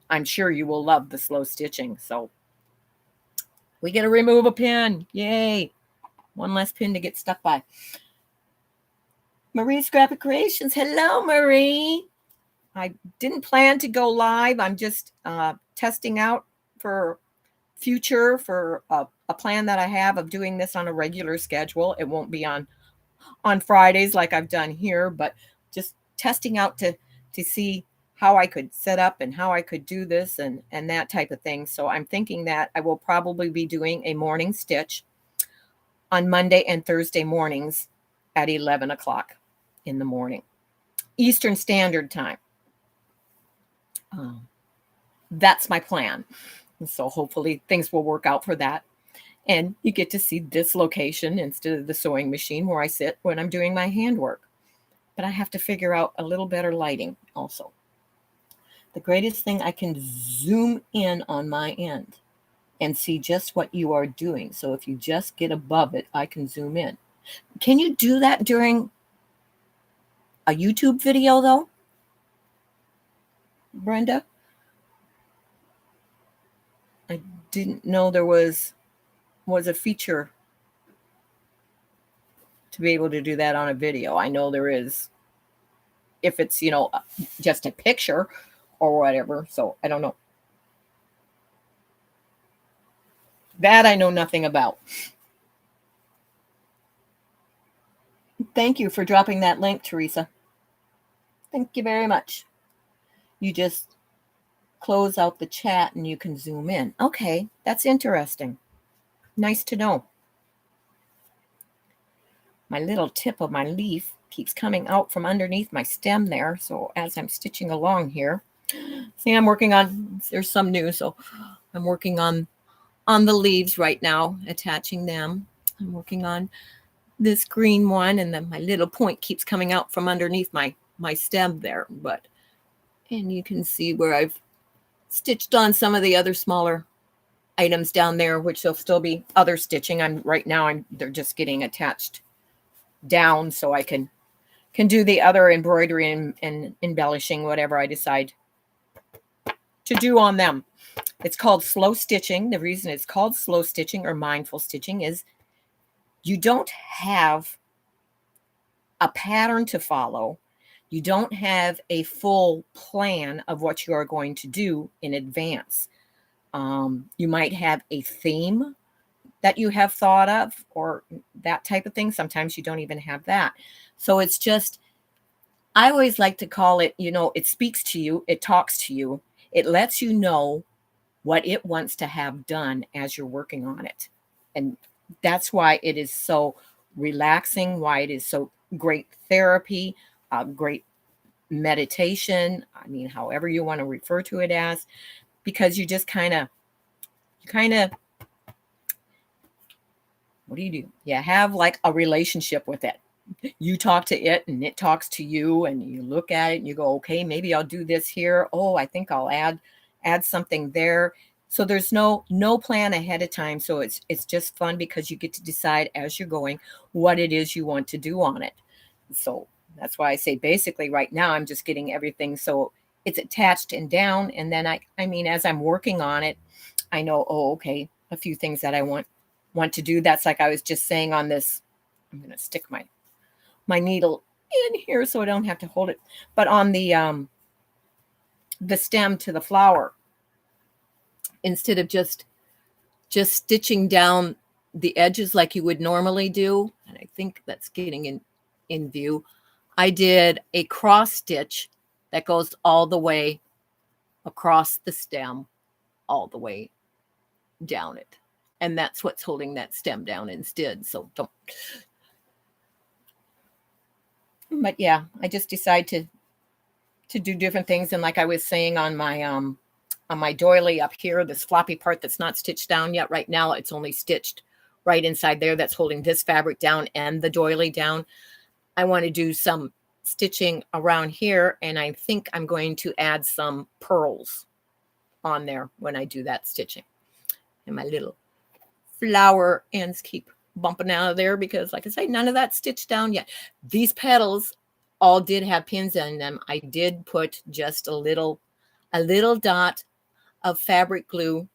I'm sure you will love the slow stitching. So we get to remove a pin. Yay. One less pin to get stuck by. Marie's Graphic Creations. Hello, Marie. I didn't plan to go live. I'm just testing out for future for a plan that I have of doing this on a regular schedule. It won't be on Fridays like I've done here, but just testing out to see how I could set up and how I could do this and that type of thing. So I'm thinking that I will probably be doing a morning stitch on Monday and Thursday mornings at 11 o'clock in the morning, Eastern Standard Time. That's my plan. And so hopefully things will work out for that. And you get to see this location instead of the sewing machine where I sit when I'm doing my handwork. But I have to figure out a little better lighting also. The greatest thing, I can zoom in on my end and see just what you are doing. So if you just get above it, I can zoom in. Can you do that during a YouTube video though, Brenda? I didn't know there was a feature to be able to do that on a video. I know there is if it's, just a picture or whatever. So I don't know. That I know nothing about. Thank you for dropping that link, Teresa. Thank you very much. You just close out the chat and you can zoom in. Okay, that's interesting. Nice to know. My little tip of my leaf keeps coming out from underneath my stem there. So as I'm stitching along here, see, I'm working on, there's some new. So I'm working on the leaves right now, attaching them. I'm working on this green one, and then my little point keeps coming out from underneath my stem there. But And you can see where I've stitched on some of the other smaller items down there, which there'll still be other stitching. They're just getting attached down so I can do the other embroidery and embellishing, whatever I decide to do on them. It's called slow stitching. The reason it's called slow stitching or mindful stitching is you don't have a pattern to follow. You don't have a full plan of what you are going to do in advance. You might have a theme that you have thought of or that type of thing. Sometimes you don't even have that. So it's just, I always like to call it, it speaks to you, it talks to you, it lets you know what it wants to have done as you're working on it. And that's why it is so relaxing, why it is so great therapy, great meditation. I mean, however you want to refer to it as, because you just kind of, what do? You have like a relationship with it. You talk to it and it talks to you, and you look at it and you go, okay, maybe I'll do this here. Oh, I think I'll add something there. So there's no plan ahead of time. So it's just fun because you get to decide as you're going what it is you want to do on it. So that's why I say basically right now I'm just getting everything so it's attached and down. And then I mean, as I'm working on it, I know, oh, okay, a few things that I want to do. That's like I was just saying on this. I'm going to stick my needle in here so I don't have to hold it. But on the stem to the flower, instead of just stitching down the edges like you would normally do, and I think that's getting in view, I did a cross stitch that goes all the way across the stem, all the way down it. And that's what's holding that stem down instead. So don't. But yeah, I just decide to do different things. And like I was saying on my doily up here, this floppy part that's not stitched down yet right now, it's only stitched right inside there. That's holding this fabric down and the doily down. I want to do some stitching around here, and I think I'm going to add some pearls on there when I do that stitching. And my little flower ends keep bumping out of there because, like I say, none of that's stitched down yet. These petals all did have pins in them. I did put just a little dot of fabric glue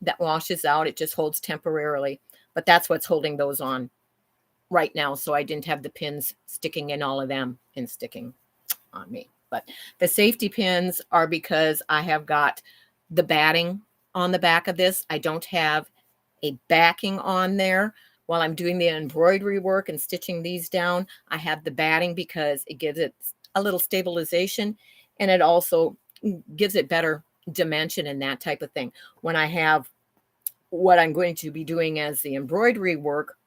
that washes out. It just holds temporarily, but that's what's holding those on right now. So I didn't have the pins sticking in all of them and sticking on me. But the safety pins are because I have got the batting on the back of this. I don't have a backing on there. While I'm doing the embroidery work and stitching these down, I have the batting because it gives it a little stabilization, and it also gives it better dimension and that type of thing. When I have what I'm going to be doing as the embroidery work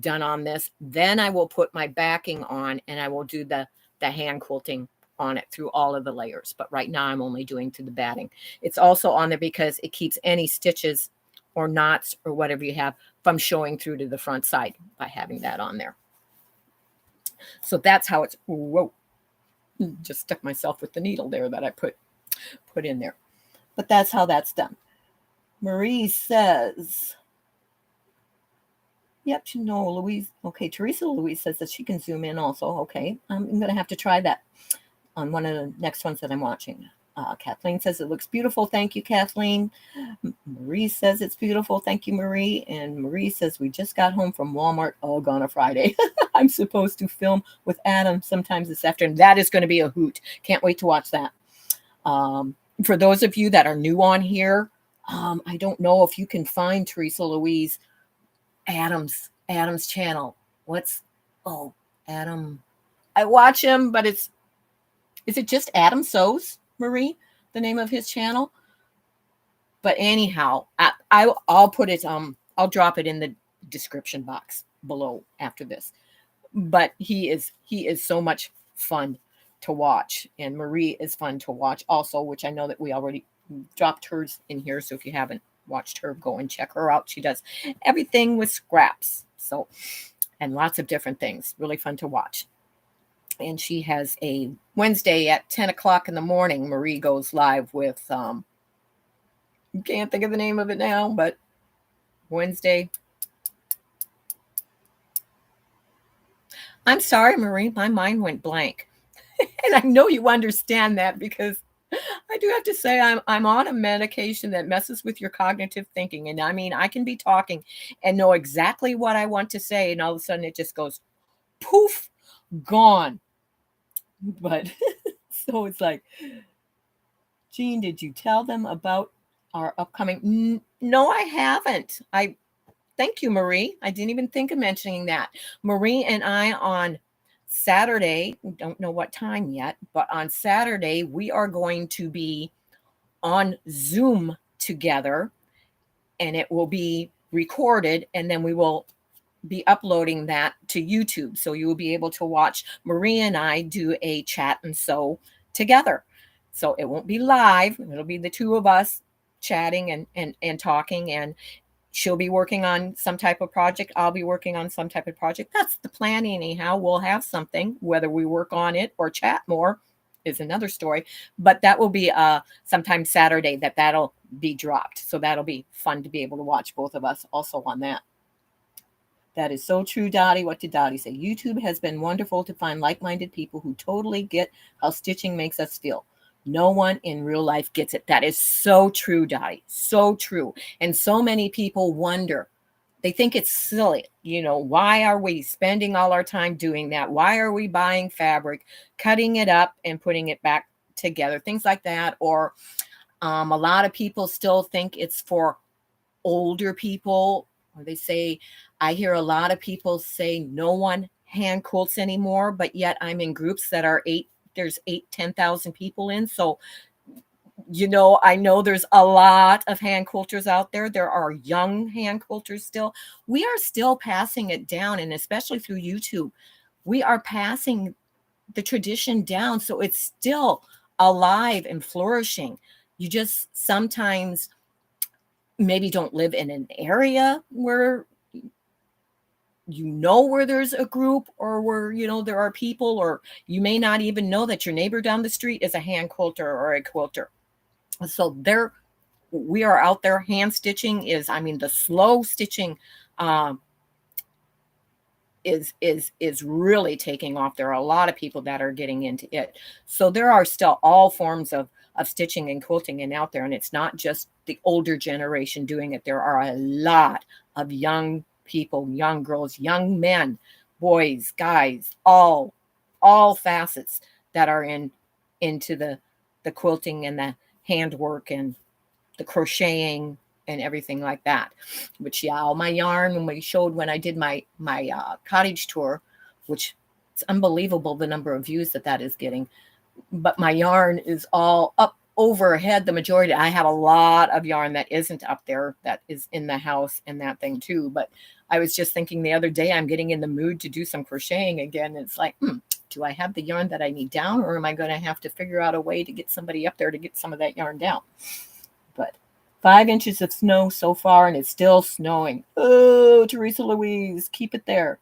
done on this, then I will put my backing on and I will do the hand quilting on it through all of the layers. But right now I'm only doing to the batting. It's also on there because it keeps any stitches or knots or whatever you have from showing through to the front side by having that on there. So that's how it's, whoa, just stuck myself with the needle there that I put in there. But that's how that's done. Marie says, yep, Louise. Okay, Teresa Louise says that she can zoom in also. Okay, I'm going to have to try that on one of the next ones that I'm watching. Kathleen says it looks beautiful. Thank you, Kathleen. Marie says it's beautiful. Thank you, Marie. And Marie says we just got home from Walmart. Oh, on a Friday. I'm supposed to film with Adam sometimes this afternoon. That is going to be a hoot. Can't wait to watch that. For those of you that are new on here, I don't know if you can find Teresa Louise Adam's channel. Adam? I watch him, but is it just Adam Sews, Marie, the name of his channel? But anyhow, I'll put it, I'll drop it in the description box below after this. But he is so much fun to watch, and Marie is fun to watch also, which I know that we already dropped hers in here. So if you haven't watched her, go and check her out. She does everything with scraps, so, and lots of different things. Really fun to watch. and she has a Wednesday at 10 o'clock in the morning. Marie goes live with, can't think of the name of it now, but Wednesday. I'm sorry, Marie, my mind went blank. And I know you understand that because I do have to say I'm on a medication that messes with your cognitive thinking. And I mean, I can be talking and know exactly what I want to say, and all of a sudden it just goes poof, gone. But so it's like, Jean, did you tell them about our upcoming? No, I haven't. I thank you, Marie. I didn't even think of mentioning that. Marie and I on Saturday, we don't know what time yet, but on Saturday, we are going to be on Zoom together, and it will be recorded, and then we will be uploading that to YouTube. So you will be able to watch Marie and I do a chat and sew together. So it won't be live. It'll be the two of us chatting and talking, and she'll be working on some type of project. I'll be working on some type of project. That's the plan anyhow. We'll have something, whether we work on it or chat more is another story. But that will be sometime Saturday that'll be dropped. So that'll be fun to be able to watch both of us also on that. That is so true, Dottie. What did Dottie say? YouTube has been wonderful to find like-minded people who totally get how stitching makes us feel. No one in real life gets it. That is so true, Dottie. So true. And so many people wonder. They think it's silly. Why are we spending all our time doing that? Why are we buying fabric, cutting it up and putting it back together? Things like that. Or a lot of people still think it's for older people. Or I hear a lot of people say no one hand quilts anymore, but yet I'm in groups that are there's 10,000 people in. So, I know there's a lot of hand quilters out there. There are young hand quilters still. We are still passing it down, and especially through YouTube, we are passing the tradition down. So it's still alive and flourishing. You just sometimes maybe don't live in an area where where there's a group, or where there are people, or you may not even know that your neighbor down the street is a hand quilter or a quilter. So we are out there. Hand stitching the slow stitching is really taking off. There are a lot of people that are getting into it. So there are still all forms of stitching and quilting and out there, and it's not just the older generation doing it. There are a lot of young people, young girls, young men, boys, guys, all facets that are into the quilting and the handwork and the crocheting and everything like that. Which all my yarn, when I did my cottage tour, which it's unbelievable the number of views that is getting. But my yarn is all up overhead. The majority, I have a lot of yarn that isn't up there, that is in the house and that thing too. But I was just thinking the other day, I'm getting in the mood to do some crocheting again. It's like, do I have the yarn that I need down, or am I going to have to figure out a way to get somebody up there to get some of that yarn down? But 5 inches of snow so far, and it's still snowing. Oh, Teresa Louise, keep it there.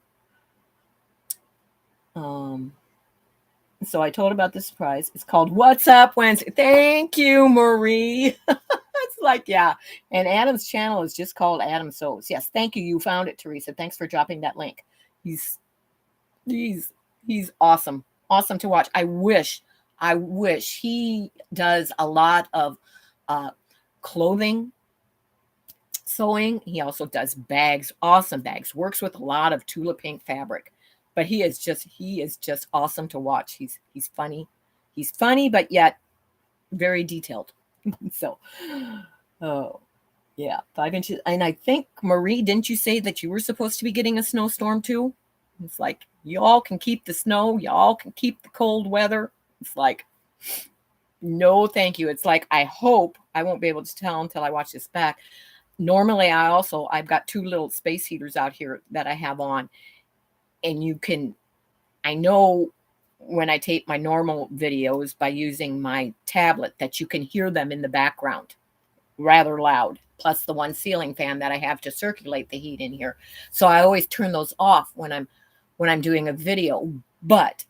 So I told about the surprise. It's called What's Up Wednesday. Thank you, Marie. It's like, yeah. And Adam's channel is just called Adam Sews. Yes, thank you. You found it, Teresa. Thanks for dropping that link. He's awesome. Awesome to watch. I wish he does a lot of clothing sewing. He also does bags, awesome bags. Works with a lot of Tula Pink fabric. But he is just awesome to watch. He's funny. He's funny, but yet very detailed. So, oh, yeah, 5 inches. And I think, Marie, didn't you say that you were supposed to be getting a snowstorm too? It's like, y'all can keep the snow. Y'all can keep the cold weather. It's like, no, thank you. It's like, I hope I won't be able to tell until I watch this back. Normally, I've got 2 little space heaters out here that I have on. And I know when I tape my normal videos by using my tablet that you can hear them in the background rather loud, plus the one ceiling fan that I have to circulate the heat in here. So I always turn those off when I'm doing a video. But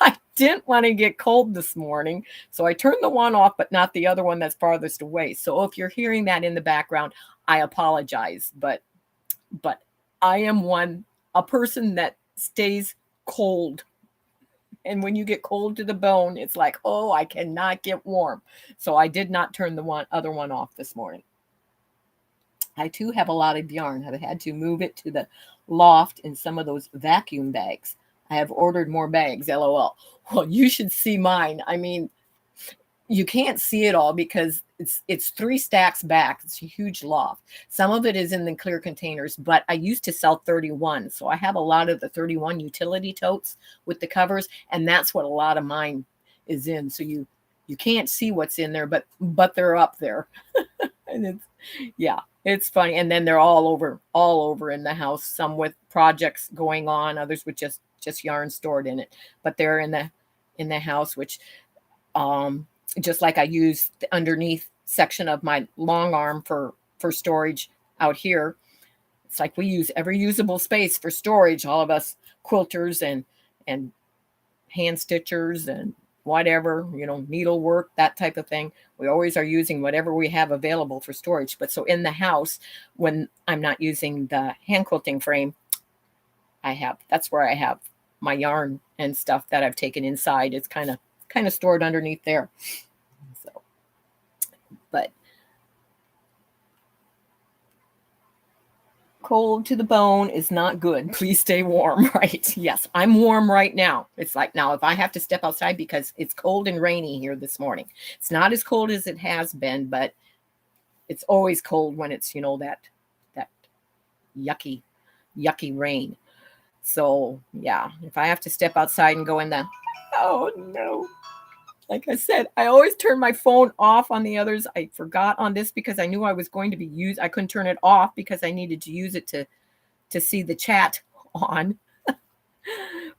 I didn't want to get cold this morning, so I turned the one off, but not the other one that's farthest away. So if you're hearing that in the background, I apologize, but I am a person that stays cold. And when you get cold to the bone, it's like, oh, I cannot get warm. So I did not turn the other one off this morning. I too have a lot of yarn. I've had to move it to the loft in some of those vacuum bags. I have ordered more bags, LOL. Well, you should see mine. I mean, you can't see it all because it's 3 stacks back. It's a huge loft. Some of it is in the clear containers, but I used to sell 31. So I have a lot of the 31 utility totes with the covers, and that's what a lot of mine is in. So you can't see what's in there, but they're up there. And it's funny. And then they're all over in the house, some with projects going on, others with just yarn stored in it. But they're in the house, which just like I use the underneath section of my long arm for storage out here. It's like we use every usable space for storage, all of us quilters and hand stitchers and whatever, needlework, that type of thing. We always are using whatever we have available for storage. But so in the house, when I'm not using the hand quilting frame, that's where I have my yarn and stuff that I've taken inside. It's kind of stored underneath there. So, but cold to the bone is not good. Please stay warm, right? Yes, I'm warm right now. It's like now if I have to step outside because it's cold and rainy here this morning. It's not as cold as it has been, but it's always cold when it's, that yucky rain. So, yeah, if I have to step outside and go in oh no. Like I said, I always turn my phone off on the others. I forgot on this because I knew I was going to be used. I couldn't turn it off because I needed to use it to see the chat on.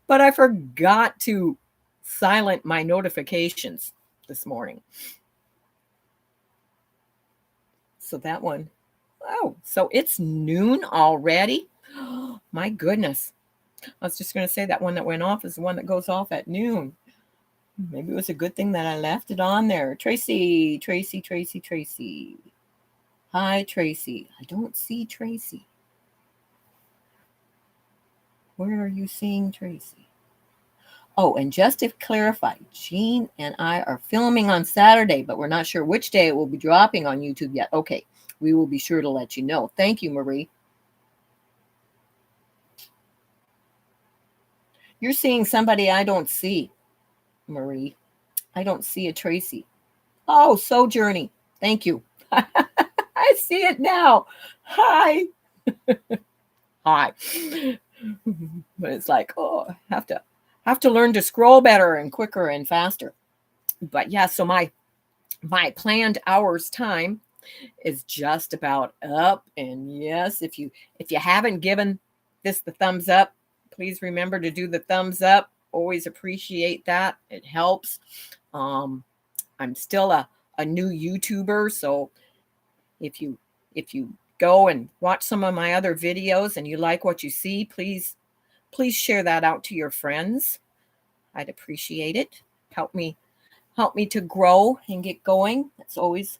But I forgot to silent my notifications this morning. So that one. Oh, so it's noon already? My goodness. I was just going to say that one that went off is the one that goes off at noon. Maybe it was a good thing that I left it on there. Tracy. Hi, Tracy. I don't see Tracy. Where are you seeing Tracy? Oh, and just to clarify, Jean and I are filming on Saturday, but we're not sure which day it will be dropping on YouTube yet. Okay, we will be sure to let you know. Thank you, Marie. You're seeing somebody I don't see, Marie. I don't see a Tracy. Oh, Sojourney. Thank you. I see it now. Hi. Hi. But it's like, oh, I have to learn to scroll better and quicker and faster. But yeah, so my planned hours time is just about up. And yes, if you haven't given this the thumbs up, please remember to do the thumbs up. Always appreciate that. It helps. I'm still a new YouTuber, so if you go and watch some of my other videos and you like what you see, please share that out to your friends. I'd appreciate it. Help me to grow and get going. That's always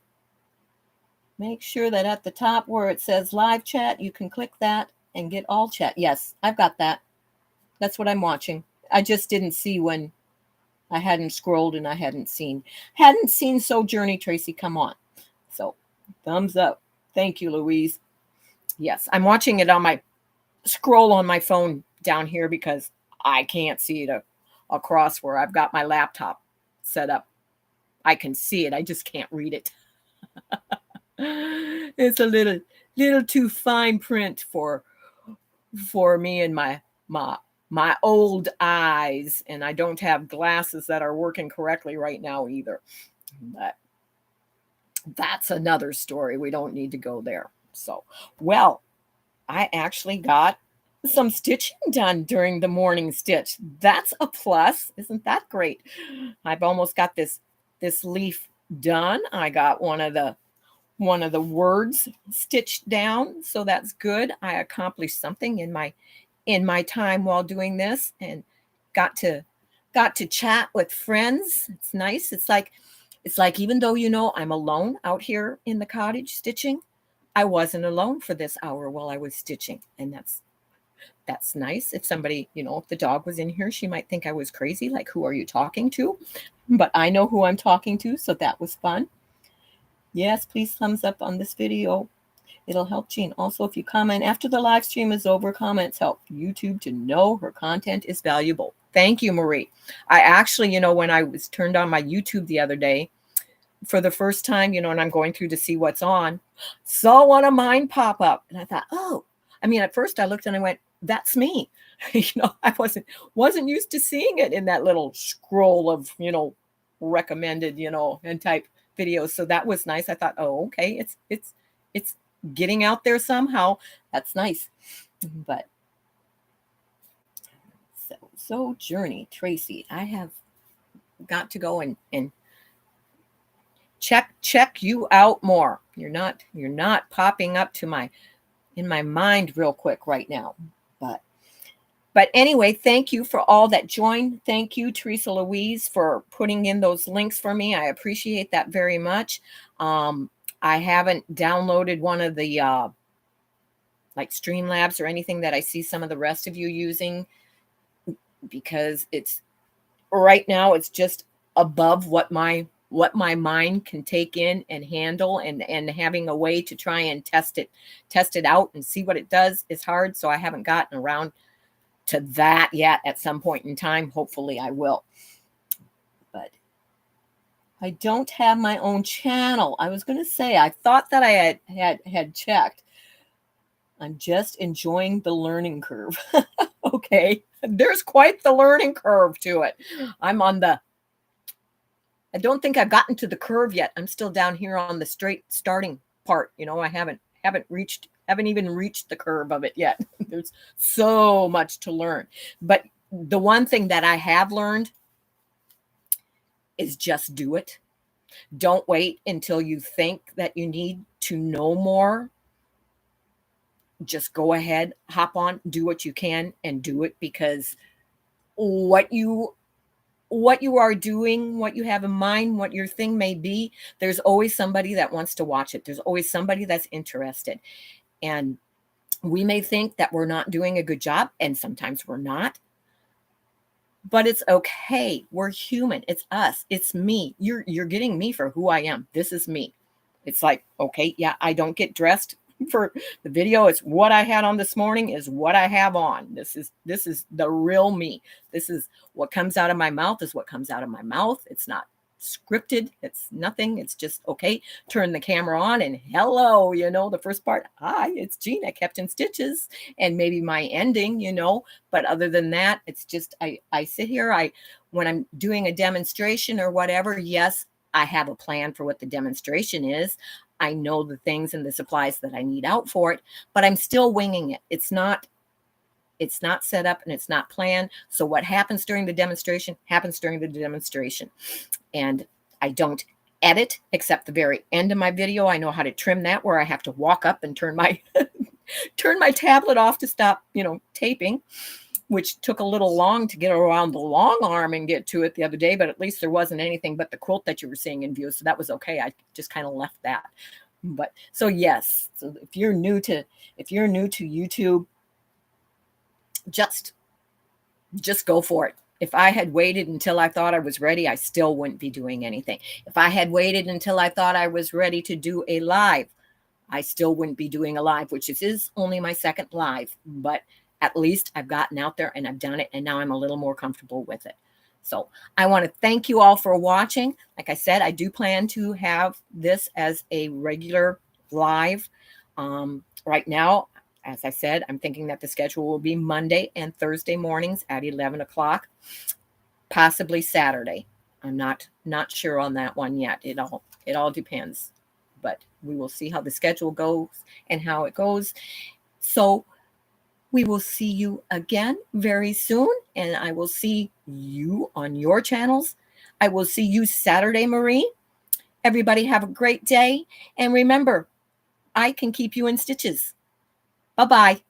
make sure that at the top where it says live chat, you can click that and get all chat. Yes, I've got that. That's what I'm watching. I just didn't see when I hadn't scrolled and I hadn't seen Sojourney Tracy come on. So thumbs up. Thank you, Louise. Yes, I'm watching it on my scroll on my phone down here because I can't see it across where I've got my laptop set up. I can see it. I just can't read it. It's a little too fine print for me and my old eyes, and I don't have glasses that are working correctly right now either. But that's another story. We don't need to go there. So, well, I actually got some stitching done during the morning stitch. That's a plus. Isn't that great? I've almost got this leaf done. I got one of the words stitched down, so that's good. I accomplished something in my time while doing this and got to got to chat with friends. It's nice. It's like even though I'm alone out here in the cottage stitching, I wasn't alone for this hour while I was stitching. And that's nice. If somebody, if the dog was in here, she might think I was crazy. Like, who are you talking to? But I know who I'm talking to, so that was fun. Yes, please thumbs up on this video. It'll help Jean. Also, if you comment after the live stream is over, comments help YouTube to know her content is valuable. Thank you, Marie. I actually, when I was turned on my YouTube the other day, for the first time, and I'm going through to see what's on, saw one of mine pop up. And I thought, oh, at first I looked and I went, that's me. I wasn't used to seeing it in that little scroll of, recommended, and type videos. So that was nice. I thought, oh, okay, it's getting out there somehow. That's nice. But so Journey, Tracy, I have got to go and check you out more. You're not popping up in my mind real quick right now. But anyway, thank you for all that joined. Thank you, Teresa Louise, for putting in those links for me. I appreciate that very much. I haven't downloaded one of the like Streamlabs or anything that I see some of the rest of you using, because it's right now it's just above what my mind can take in and handle, and having a way to try and test it out and see what it does is hard. So I haven't gotten around to that yet. At some point in time, hopefully I will. But I don't have my own channel. I was going to say, I thought that I had checked. I'm just enjoying the learning curve. Okay. There's quite the learning curve to it. I don't think I've gotten to the curve yet. I'm still down here on the straight starting part. I haven't even reached the curve of it yet. There's so much to learn. But the one thing that I have learned is just do it. Don't wait until you think that you need to know more. Just go ahead, hop on, do what you can and do it, because what you are doing, what you have in mind, what your thing may be, there's always somebody that wants to watch it. There's always somebody that's interested. And we may think that we're not doing a good job, and sometimes we're not. But it's okay. We're human. It's us. It's me. You're getting me for who I am. This is me. It's like, okay, yeah, I don't get dressed for the video. It's what I had on this morning is what I have on. This is the real me. This is what comes out of my mouth is what comes out of my mouth. It's not scripted. It's nothing. It's just, okay, turn the camera on and hello, the first part, hi, it's Gina, kept in stitches, and maybe my ending, but other than that, it's just, I sit here, when I'm doing a demonstration or whatever, yes, I have a plan for what the demonstration is. I know the things and the supplies that I need out for it, but I'm still winging it. It's not set up and it's not planned. So what happens during the demonstration happens during the demonstration. And I don't edit except the very end of my video. I know how to trim that, where I have to walk up and turn my tablet off to stop, taping, which took a little long to get around the long arm and get to it the other day, but at least there wasn't anything but the quilt that you were seeing in view. So that was okay. I just kind of left that. But so yes, so if you're new to YouTube, just go for it. If I had waited until I thought I was ready, I still wouldn't be doing anything. If I had waited until I thought I was ready to do a live, I still wouldn't be doing a live, which is only my second live, but at least I've gotten out there and I've done it, and now I'm a little more comfortable with it. So I want to thank you all for watching. Like I said, I do plan to have this as a regular live. Right now, as I said, I'm thinking that the schedule will be Monday and Thursday mornings at 11 o'clock, possibly Saturday. I'm not sure on that one yet. It all depends, but we will see how the schedule goes and how it goes. So we will see you again very soon, and I will see you on your channels. I will see you Saturday, Marie. Everybody have a great day, and remember, I can keep you in stitches. Bye-bye.